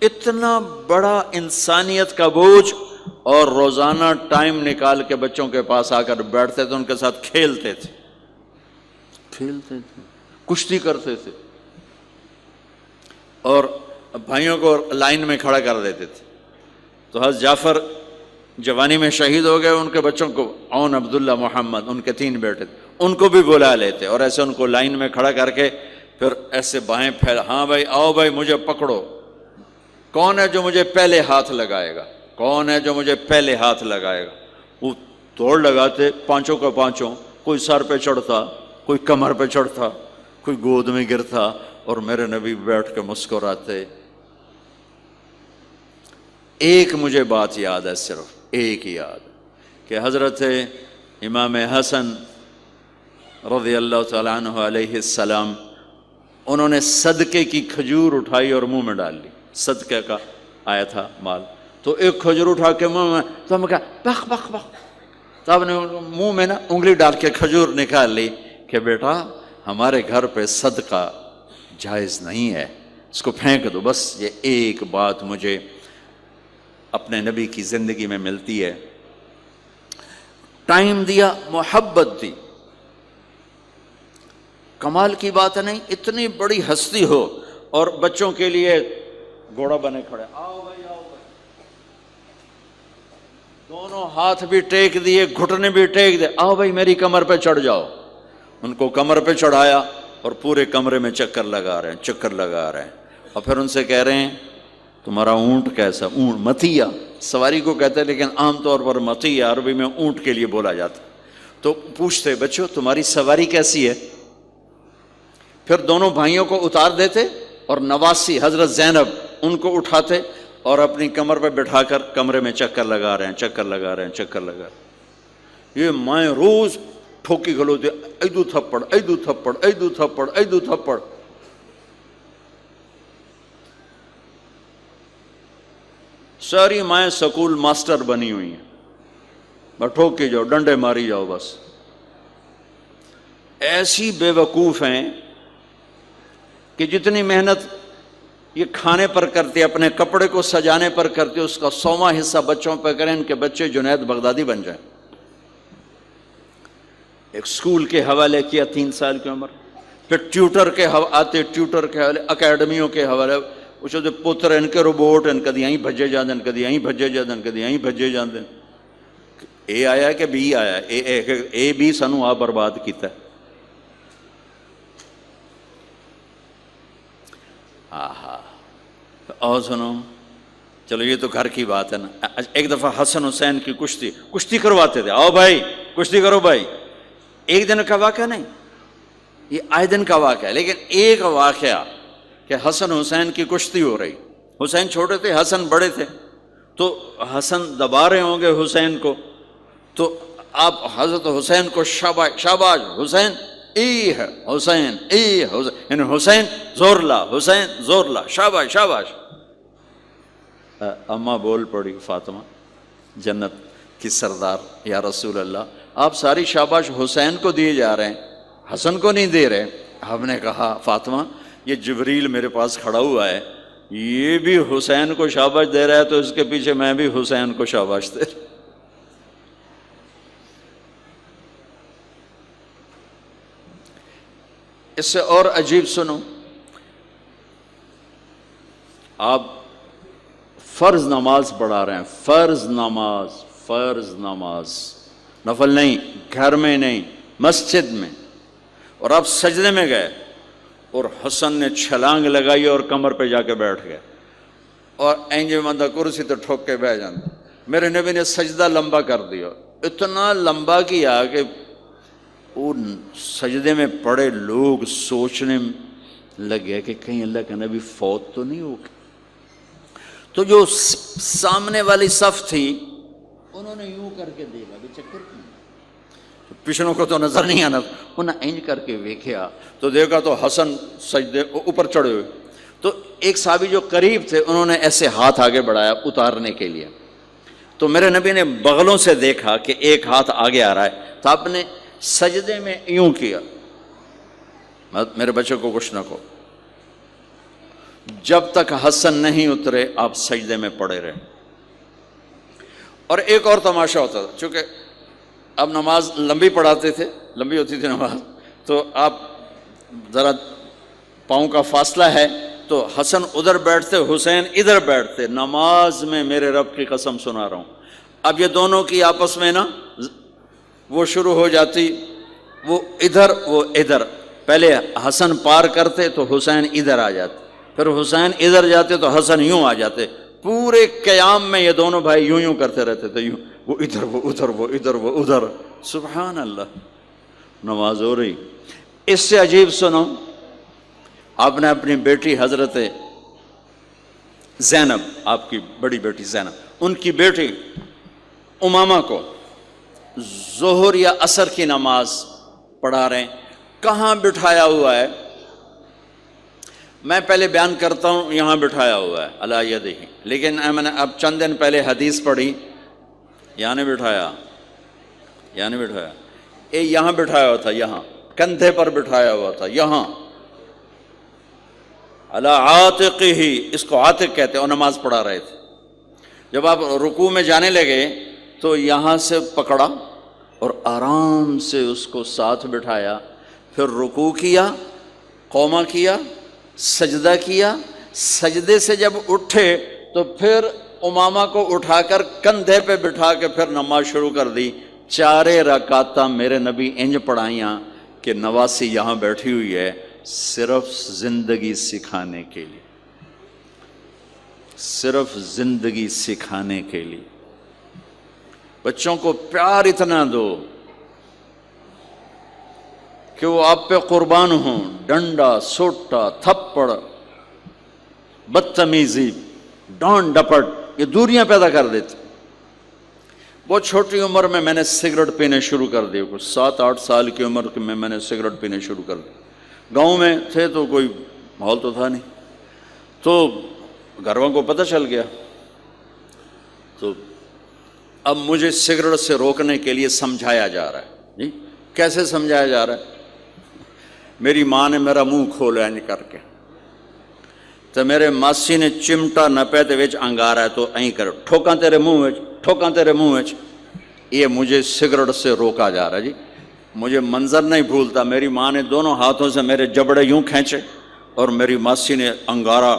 اتنا بڑا انسانیت کا بوجھ، اور روزانہ ٹائم نکال کے بچوں کے پاس آ کر بیٹھتے تھے، ان کے ساتھ کھیلتے تھے، کشتی کرتے تھے، اور بھائیوں کو لائن میں کھڑا کر دیتے تھے۔ تو حضرت جعفر جوانی میں شہید ہو گئے، ان کے بچوں کو، عون، عبداللہ، محمد، ان کے 3 بیٹے تھے، ان کو بھی بلا لیتے اور ایسے ان کو لائن میں کھڑا کر کے پھر ایسے بائیں پھیل، ہاں بھائی آؤ بھائی مجھے پکڑو، کون ہے جو مجھے پہلے ہاتھ لگائے گا، کون ہے جو مجھے پہلے ہاتھ لگائے گا۔ وہ دوڑ لگاتے، پانچوں کا پانچوں، کوئی سر پہ چڑھتا، کوئی کمر پہ چڑھتا، کوئی گود میں گرتا، اور میرے نبی بیٹھ کے مسکراتے۔ ایک مجھے بات یاد ہے، صرف ایک ہی یاد کہ حضرت امام حسن رضی اللہ تعالیٰ عنہ علیہ السلام، انہوں نے صدقے کی کھجور اٹھائی اور منہ میں ڈال لی، صدقے کا آیا تھا مال، تو ایک کھجور اٹھا کے منہ میں، تو ہم کہا بخ بخ بخ، تو آپ نے منہ میں نا انگلی ڈال کے کھجور نکال لی کہ بیٹا ہمارے گھر پہ صدقہ جائز نہیں ہے، اس کو پھینک دو۔ بس یہ ایک بات مجھے اپنے نبی کی زندگی میں ملتی ہے۔ ٹائم دیا، محبت دی، کمال کی بات نہیں، اتنی بڑی ہستی ہو اور بچوں کے لیے گھوڑا بنے کھڑے، آؤ بھائی آؤ بھائی، دونوں ہاتھ بھی ٹیک دیے، گھٹنے بھی ٹیک دے، آؤ بھائی میری کمر پہ چڑھ جاؤ۔ ان کو کمر پہ چڑھایا اور پورے کمرے میں چکر لگا رہے ہیں، چکر لگا رہے ہیں، اور پھر ان سے کہہ رہے ہیں تمہارا اونٹ کیسا؟ اونٹ متیہ سواری کو کہتے ہیں، لیکن عام طور پر متیہ عربی میں اونٹ کے لیے بولا جاتا۔ تو پوچھتے بچوں تمہاری سواری کیسی ہے؟ پھر دونوں بھائیوں کو اتار دیتے اور نواسی حضرت زینب ان کو اٹھاتے اور اپنی کمر پہ بٹھا کر کمرے میں چکر لگا رہے ہیں، چکر لگا رہے ہیں، چکر لگا رہے ہیں۔ یہ مائیں روز ٹھوکی گلو دے، ایدو تھپڑ، ایدو تھپڑ، ایدو تھپڑ، ایدو تھپڑ۔ ساری مائیں سکول ماسٹر بنی ہوئی ہیں، بس ٹھوک کے جاؤ، ڈنڈے ماری جاؤ بس۔ ایسی بے وقوف ہیں کہ جتنی محنت یہ کھانے پر کرتے، اپنے کپڑے کو سجانے پر کرتے، اس کا 100واں حصہ بچوں پہ کریں، ان کے بچے جنید بغدادی بن جائیں۔ ایک سکول کے حوالے کیا 3 سال کی عمر، پھر ٹیوٹر کے آتے، ٹیوٹر کے حوالے، اکیڈمیوں کے حوالے، وہ پتر ان کے روبوٹ ان کدی یہیں بھجے جاندے، کدی یہیں بھجے جاندے، کدی یہیں بھجے جاندے۔ اے آیا کہ بی آیا؟ اے بی سانو آ برباد کیتا ہے۔ آہا، اور سنو، چلو یہ تو گھر کی بات ہے نا۔ ایک دفعہ حسن حسین کی کشتی کرواتے تھے، آؤ بھائی کشتی کرو بھائی۔ ایک دن کا واقعہ نہیں، یہ آئے دن کا واقعہ ہے، لیکن ایک واقعہ کہ حسن حسین کی کشتی ہو رہی۔ حسین چھوٹے تھے، حسن بڑے تھے، تو حسن دبا رہے ہوں گے حسین کو، تو آپ حضرت حسین کو شاباش شاباش حسین، ای ہے حسین، ای حسین، یعنی حسین زور لا، حسین زور لا، شاباش شاباش۔ اماں بول پڑی فاطمہ جنت کی سردار، یا رسول اللہ آپ ساری شاباش حسین کو دیے جا رہے ہیں، حسن کو نہیں دے رہے۔ آپ نے کہا فاطمہ یہ جبریل میرے پاس کھڑا ہوا ہے، یہ بھی حسین کو شاباش دے رہا ہے، تو اس کے پیچھے میں بھی حسین کو شاباش دے رہا۔ اس سے اور عجیب سنو، آپ فرض نماز پڑھا رہے ہیں، فرض نماز، نفل نہیں، گھر میں نہیں، مسجد میں، اور آپ سجدے میں گئے اور حسن نے چھلانگ لگائی اور کمر پہ جا کے بیٹھ گئے، اور اینج بندہ کرسی تو ٹھوک کے بیٹھ جاتا۔ میرے نبی نے سجدہ لمبا کر دیا، اتنا لمبا کیا کہ ان سجدے میں پڑے لوگ سوچنے لگے کہ کہیں اللہ کا نبی فوت تو نہیں ہو گیا۔ تو جو سامنے والی صف تھی انہوں نے یوں کر کے دیکھا کہ چکر کیوں، پچھلوں کو تو نظر نہیں آنا، انہوں نے اینج کر کے دیکھا تو دیکھا تو حسن سجدے اوپر چڑھے ہوئے۔ تو ایک صحابی جو قریب تھے انہوں نے ایسے ہاتھ آگے بڑھایا اتارنے کے لیے، تو میرے نبی نے بغلوں سے دیکھا کہ ایک ہاتھ آگے آ رہا ہے، تو آپ نے سجدے میں یوں کیا، میرے بچے کو کچھ نہ کہو، جب تک حسن نہیں اترے آپ سجدے میں پڑے رہے۔ اور ایک اور تماشا ہوتا تھا، چونکہ اب نماز لمبی پڑھاتے تھے، لمبی ہوتی تھی نماز، تو آپ ذرا پاؤں کا فاصلہ ہے تو حسن ادھر بیٹھتے، حسین ادھر بیٹھتے۔ نماز میں میرے رب کی قسم سنا رہا ہوں، اب یہ دونوں کی آپس میں نا وہ شروع ہو جاتی، وہ ادھر وہ ادھر، پہلے حسن پار کرتے تو حسین ادھر آ جاتے، پھر حسین ادھر جاتے تو حسن یوں آ جاتے۔ پورے قیام میں یہ دونوں بھائی یوں یوں کرتے رہتے تھے، یوں، وہ ادھر وہ ادھر، وہ ادھر وہ ادھر۔ سبحان اللہ، نماز ہو رہی۔ اس سے عجیب سنو، آپ نے اپنی بیٹی حضرت زینب، آپ کی بڑی بیٹی زینب، ان کی بیٹی امامہ کو ظہر یا عصر کی نماز پڑھا رہے ہیں، کہاں بٹھایا ہوا ہے؟ میں پہلے بیان کرتا ہوں یہاں بٹھایا ہوا ہے علی یدہ، لیکن میں نے اب چند دن پہلے حدیث پڑھی، یہاں نہیں بٹھایا، یہاں نہیں بٹھایا، یہاں بٹھایا ہوا تھا، یہاں کندھے پر بٹھایا ہوا تھا، یہاں علی عاتقہ، اس کو عاتق کہتے ہیں، اور نماز پڑھا رہے تھے۔ جب آپ رکوع میں جانے لگے تو یہاں سے پکڑا اور آرام سے اس کو ساتھ بٹھایا، پھر رکوع کیا، قومہ کیا، سجدہ کیا، سجدے سے جب اٹھے تو پھر امامہ کو اٹھا کر کندھے پہ بٹھا کے پھر نماز شروع کر دی۔ 4 رکعتاں میرے نبی انج پڑھائیاں کہ نواسی یہاں بیٹھی ہوئی ہے، صرف زندگی سکھانے کے لیے، صرف زندگی سکھانے کے لیے۔ بچوں کو پیار اتنا دو کہ وہ آپ پہ قربان ہوں، ڈنڈا، سوٹا، تھپڑ، بدتمیزی ڈانٹ ڈپٹ یہ دوریاں پیدا کر دیتی. بہت چھوٹی عمر میں نے سگریٹ پینے شروع کر دیے. کچھ 7-8 سال کی عمر میں نے سگریٹ پینے شروع کر دی. گاؤں میں تھے تو کوئی ماحول تو تھا نہیں, تو گھر والوں کو پتہ چل گیا. تو اب مجھے سگریٹ سے روکنے کے لیے سمجھایا جا رہا ہے. جی کیسے سمجھایا جا رہا ہے؟ میری ماں نے میرا منہ کھولا ہے کر کے, تو میرے ماسی نے چمٹا نپے تے وچ انگارا ہے تو این کرو ٹھوکاں تیرے منہ وچ, ٹھوکاں تیرے منہ وچ. یہ مجھے سگریٹ سے روکا جا رہا ہے. جی مجھے منظر نہیں بھولتا, میری ماں نے دونوں ہاتھوں سے میرے جبڑے یوں کھینچے اور میری ماسی نے انگارا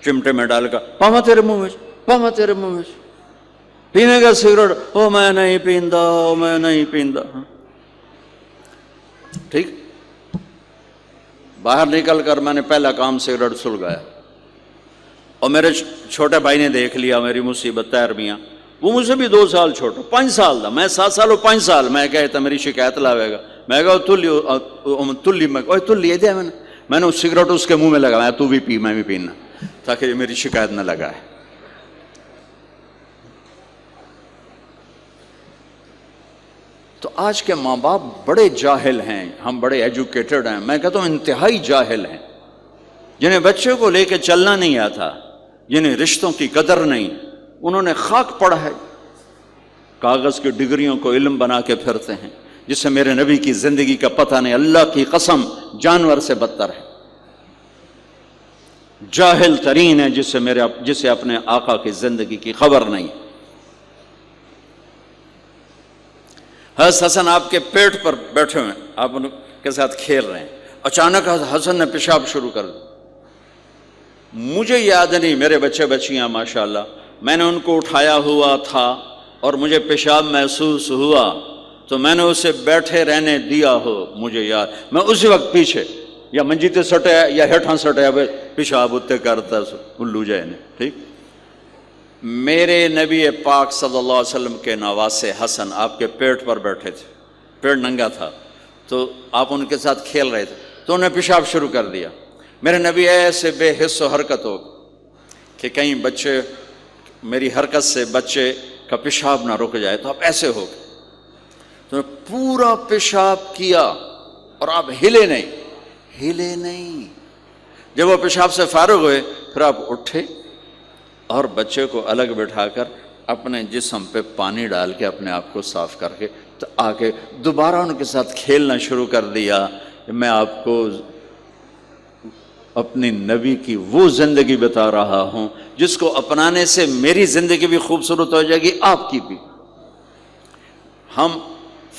چمٹے میں ڈال کر پاما تیرے منہ وچ, پاما تیرے منہ وچ, پینے گا سگریٹ؟ او میں نہیں پیندا, او میں نہیں پیندا. ٹھیک, باہر نکل کر میں نے پہلا کام سگریٹ سلگایا. اور میرے چھوٹے بھائی نے دیکھ لیا میری مصیبت تیر میاں, وہ مجھ سے بھی 2 سال چھوٹا, 5 سال تھا, میں 7 سال اور 5 سال. میں کہتا میری شکایت لاوے گا, میں کہا تلی میں نے سگریٹ اس کے منہ میں لگایا, تو بھی پی میں بھی پینا, تاکہ میری شکایت نہ لگائے. تو آج کے ماں باپ بڑے جاہل ہیں, ہم بڑے ایجوکیٹڈ ہیں, میں کہتا ہوں انتہائی جاہل ہیں, جنہیں بچے کو لے کے چلنا نہیں آتا, جنہیں رشتوں کی قدر نہیں. انہوں نے خاک پڑھا ہے, کاغذ کی ڈگریوں کو علم بنا کے پھرتے ہیں, جس سے میرے نبی کی زندگی کا پتہ نہیں. اللہ کی قسم جانور سے بدتر ہے, جاہل ترین ہے جسے اپنے آقا کی زندگی کی خبر نہیں. حضرت حسن آپ کے پیٹ پر بیٹھے ہوئے, آپ ان کے ساتھ کھیل رہے ہیں, اچانک حسن نے پیشاب شروع کر دیا. مجھے یاد نہیں, میرے بچے بچیاں ماشاءاللہ, میں نے ان کو اٹھایا ہوا تھا اور مجھے پیشاب محسوس ہوا تو میں نے اسے بیٹھے رہنے دیا ہو. مجھے یاد, میں اسی وقت پیچھے یا منجی تے سٹیا یا ہیٹھاں سٹیا پیشاب اتنے کرتا الو جائے نے. ٹھیک, میرے نبی پاک صلی اللہ علیہ وسلم کے نواسے حسن آپ کے پیٹ پر بیٹھے تھے, پیٹ ننگا تھا, تو آپ ان کے ساتھ کھیل رہے تھے, تو انہیں پیشاب شروع کر دیا. میرے نبی ایسے بے حس و حرکت ہو کہ کہیں بچے میری حرکت سے بچے کا پیشاب نہ رک جائے, تو آپ ایسے ہو گئے, تو پورا پیشاب کیا اور آپ ہلے نہیں. جب وہ پیشاب سے فارغ ہوئے پھر آپ اٹھے اور بچے کو الگ بٹھا کر اپنے جسم پہ پانی ڈال کے اپنے آپ کو صاف کر کے تو آ کے دوبارہ ان کے ساتھ کھیلنا شروع کر دیا. میں آپ کو اپنی نبی کی وہ زندگی بتا رہا ہوں جس کو اپنانے سے میری زندگی بھی خوبصورت ہو جائے گی, آپ کی بھی. ہم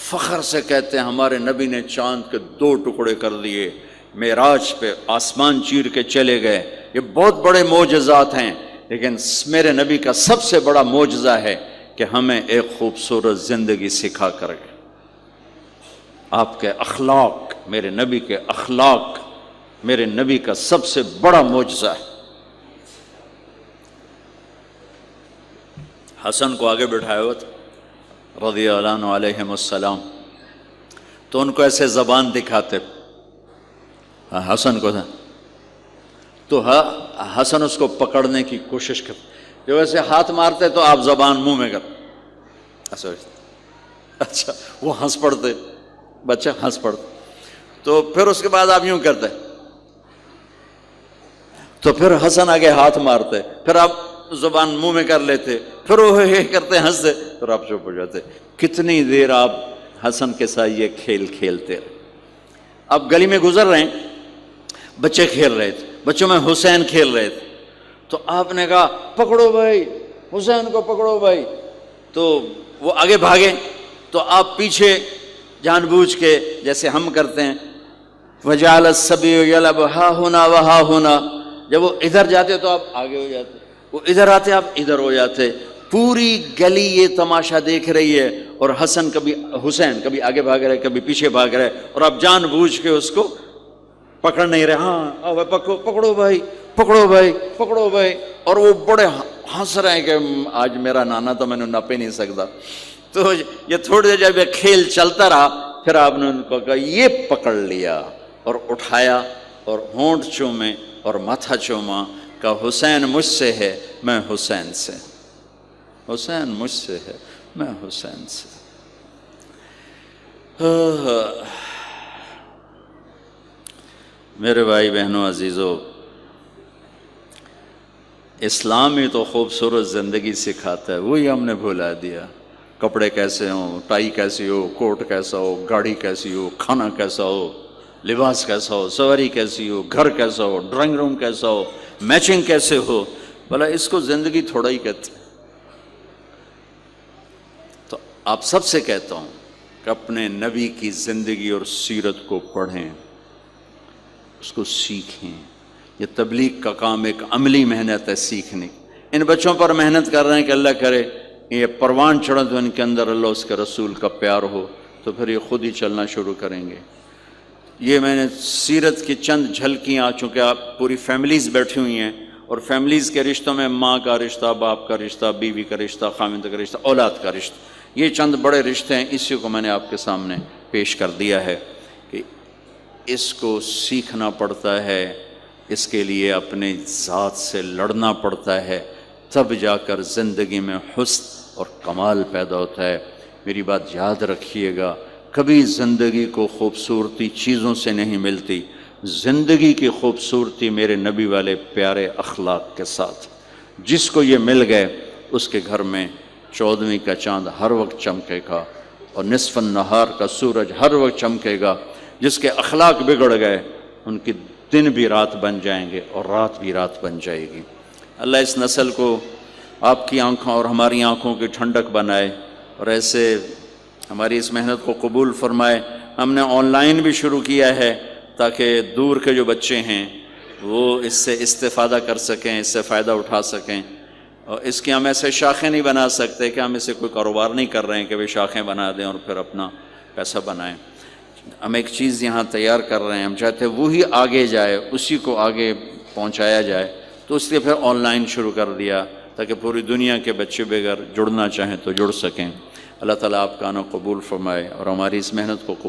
فخر سے کہتے ہیں ہمارے نبی نے چاند کے 2 ٹکڑے کر دیے, معراج پہ آسمان چیر کے چلے گئے. یہ بہت بڑے معجزات ہیں, لیکن میرے نبی کا سب سے بڑا معجزہ ہے کہ ہمیں ایک خوبصورت زندگی سکھا کر گئے. آپ کے اخلاق, میرے نبی کے اخلاق میرے نبی کا سب سے بڑا معجزہ ہے. حسن کو آگے بٹھایا ہوا تھا رضی اللہ عنہ علیہم السلام, تو ان کو ایسے زبان دکھاتے حسن کو تھا, تو حسن اس کو پکڑنے کی کوشش کرتے, جو ایسے ہاتھ مارتے تو آپ زبان منہ میں کرتے, اچھا وہ ہنس پڑتے, بچہ ہنس پڑتے, تو پھر اس کے بعد آپ یوں کرتے, تو پھر حسن آگے ہاتھ مارتے, پھر آپ زبان منہ میں کر لیتے, پھر وہ یہ کرتے ہنستے, پھر آپ چپ ہو جاتے. کتنی دیر آپ حسن کے ساتھ یہ کھیل کھیلتے. آپ گلی میں گزر رہے ہیں, بچے کھیل رہے تھے, بچوں میں حسین کھیل رہے تھے, تو آپ نے کہا پکڑو بھائی حسین کو, پکڑو بھائی, تو وہ آگے بھاگے, تو آپ پیچھے جان بوجھ کے جیسے ہم کرتے ہیں وَجَعَلَ الصَّبِيُّ يَلْعَبُ هَا هُنَا وَهَا هُنَا, جب وہ ادھر جاتے تو آپ آگے ہو جاتے, وہ ادھر آتے آپ ادھر ہو جاتے. پوری گلی یہ تماشا دیکھ رہی ہے اور حسن حسین کبھی آگے بھاگ رہے کبھی پیچھے بھاگ رہے, اور آپ جان بوجھ کے اس کو پکڑ نہیں رہے. ہاں پکڑو بھائی, پکڑو بھائی, پکڑو بھائی, اور وہ بڑے ہنس رہے ہیں کہ آج میرا نانا تو میں نے نپ ہی نہیں سکتا. تو یہ تھوڑی دیر جب یہ کھیل چلتا رہا, پھر آپ نے ان کو کہا یہ پکڑ لیا اور اٹھایا اور ہونٹ چومے اور ماتھا چوما, کہا حسین مجھ سے ہے میں حسین سے، حسین مجھ سے ہے میں حسین سے۔ میرے بھائی بہنوں عزیزو، اسلام ہی تو خوبصورت زندگی سکھاتا ہے، وہی ہم نے بھلا دیا۔ کپڑے کیسے ہوں، ٹائی کیسی ہو، کوٹ کیسا ہو، گاڑی کیسی ہو، کھانا کیسا ہو، لباس کیسا ہو، سواری کیسی ہو، گھر کیسا ہو، ڈرائنگ روم کیسا ہو، میچنگ کیسے ہو، بھلا اس کو زندگی تھوڑا ہی کہتے۔ تو آپ سب سے کہتا ہوں کہ اپنے نبی کی زندگی اور سیرت کو پڑھیں، اس کو سیکھیں۔ یہ تبلیغ کا کام ایک عملی محنت ہے، سیکھنے۔ ان بچوں پر محنت کر رہے ہیں کہ اللہ کرے یہ پروان چڑھا تو ان کے اندر اللہ اس کے رسول کا پیار ہو، تو پھر یہ خود ہی چلنا شروع کریں گے۔ یہ میں نے سیرت کی چند جھلکیاں، چونکہ آپ پوری فیملیز بیٹھی ہوئی ہیں، اور فیملیز کے رشتوں میں ماں کا رشتہ، باپ کا رشتہ، بیوی کا رشتہ، خاوند کا رشتہ، اولاد کا رشتہ، یہ چند بڑے رشتے ہیں، اسی کو میں نے آپ کے سامنے پیش کر دیا ہے کہ اس کو سیکھنا پڑتا ہے، اس کے لیے اپنے ذات سے لڑنا پڑتا ہے، تب جا کر زندگی میں حسن اور کمال پیدا ہوتا ہے۔ میری بات یاد رکھیے گا، کبھی زندگی کو خوبصورتی چیزوں سے نہیں ملتی، زندگی کی خوبصورتی میرے نبی والے پیارے اخلاق کے ساتھ۔ جس کو یہ مل گئے اس کے گھر میں 14ویں کا چاند ہر وقت چمکے گا، اور نصف النہار کا سورج ہر وقت چمکے گا۔ جس کے اخلاق بگڑ گئے ان کی دن بھی رات بن جائیں گے اور رات بھی رات بن جائے گی۔ اللہ اس نسل کو آپ کی آنکھوں اور ہماری آنکھوں کی ٹھنڈک بنائے، اور ایسے ہماری اس محنت کو قبول فرمائے۔ ہم نے آن لائن بھی شروع کیا ہے تاکہ دور کے جو بچے ہیں وہ اس سے استفادہ کر سکیں، اس سے فائدہ اٹھا سکیں۔ اور اس کی ہم ایسے شاخیں نہیں بنا سکتے کہ ہم اسے کوئی کاروبار نہیں کر رہے ہیں کہ وہ شاخیں بنا دیں اور پھر اپنا پیسہ بنائیں۔ ہم ایک چیز یہاں تیار کر رہے ہیں، ہم چاہتے ہیں وہی آگے جائے، اسی کو آگے پہنچایا جائے، تو اس لیے پھر آن لائن شروع کر دیا تاکہ پوری دنیا کے بچے بغیر جڑنا چاہیں تو جڑ سکیں۔ اللہ تعالیٰ آپ کا آنا قبول فرمائے اور ہماری اس محنت کو قبول